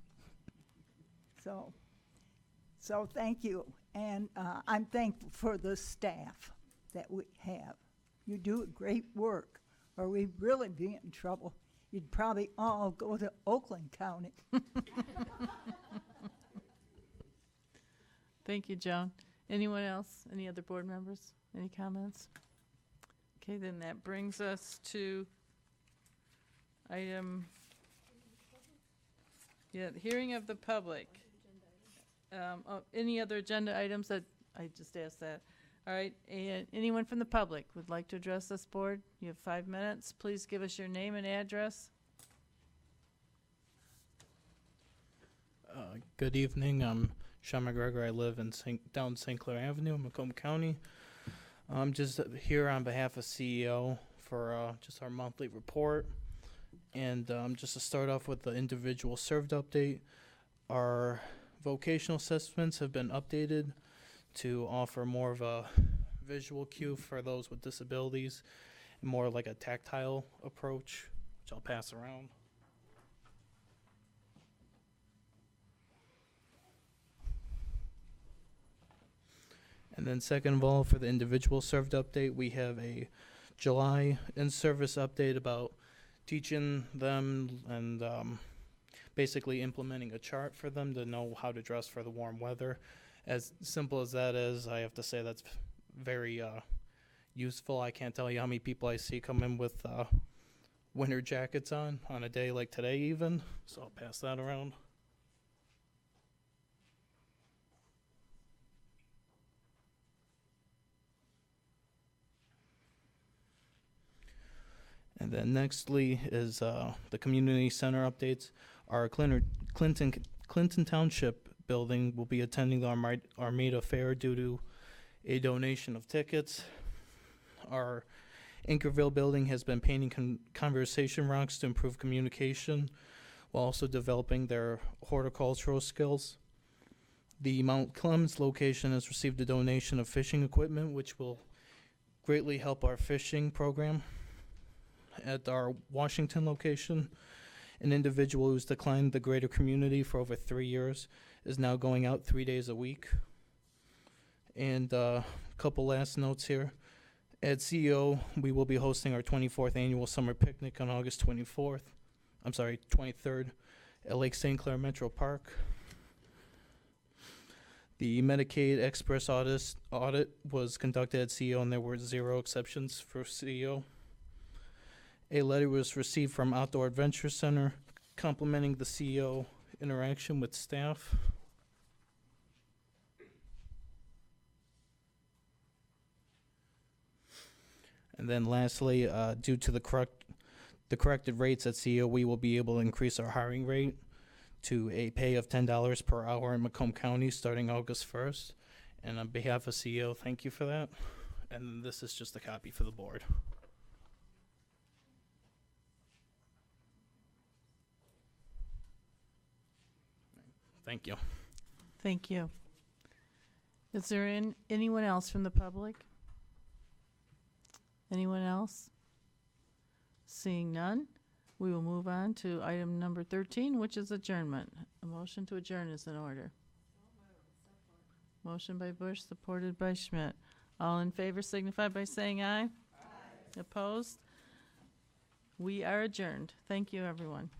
So thank you. And I'm thankful for the staff that we have. You do great work, or we'd really be in trouble. You'd probably all go to Oakland County. Thank you, Joan. Anyone else? Any other board members? Any comments? Okay, then that brings us to item, the hearing of the public. Any other agenda items that, I just asked that. All right, and anyone from the public would like to address this board? You have 5 minutes. Please give us your name and address. Good evening. I'm Sean McGregor. I live in down St. Clair Avenue, Macomb County. I'm just here on behalf of CEO for just our monthly report. And just to start off with the individual served update, our vocational assessments have been updated to offer more of a visual cue for those with disabilities, and more like a tactile approach, which I'll pass around. And then second of all, for the individual served update, we have a July in-service update about teaching them and basically implementing a chart for them to know how to dress for the warm weather. As simple as that is, I have to say that's very useful. I can't tell you how many people I see come in with winter jackets on a day like today even, so I'll pass that around. And then nextly is the community center updates. Our Clinton Township building will be attending the Armada Fair due to a donation of tickets. Our Anchorville building has been painting conversation rocks to improve communication while also developing their horticultural skills. The Mount Clemens location has received a donation of fishing equipment, which will greatly help our fishing program. At our Washington location, an individual who's declined the greater community for over 3 years is now going out 3 days a week. And a couple last notes here. At CEO, we will be hosting our 24th annual summer picnic on August 23rd at Lake St. Clair Metro Park. The Medicaid Express audit was conducted at CEO and there were 0 exceptions for CEO. A letter was received from Outdoor Adventure Center complimenting the CEO interaction with staff. And then lastly, due to the corrected rates at CEO, we will be able to increase our hiring rate to a pay of $10 per hour in Macomb County starting August 1st. And on behalf of CEO, thank you for that. And this is just a copy for the board. Thank you. Thank you. Is there anyone else from the public? Anyone else? Seeing none, we will move on to item number 13, which is adjournment. A motion to adjourn is in order. Motion by Bush, supported by Schmidt. All in favor signify by saying aye. Aye. Opposed? We are adjourned. Thank you, everyone.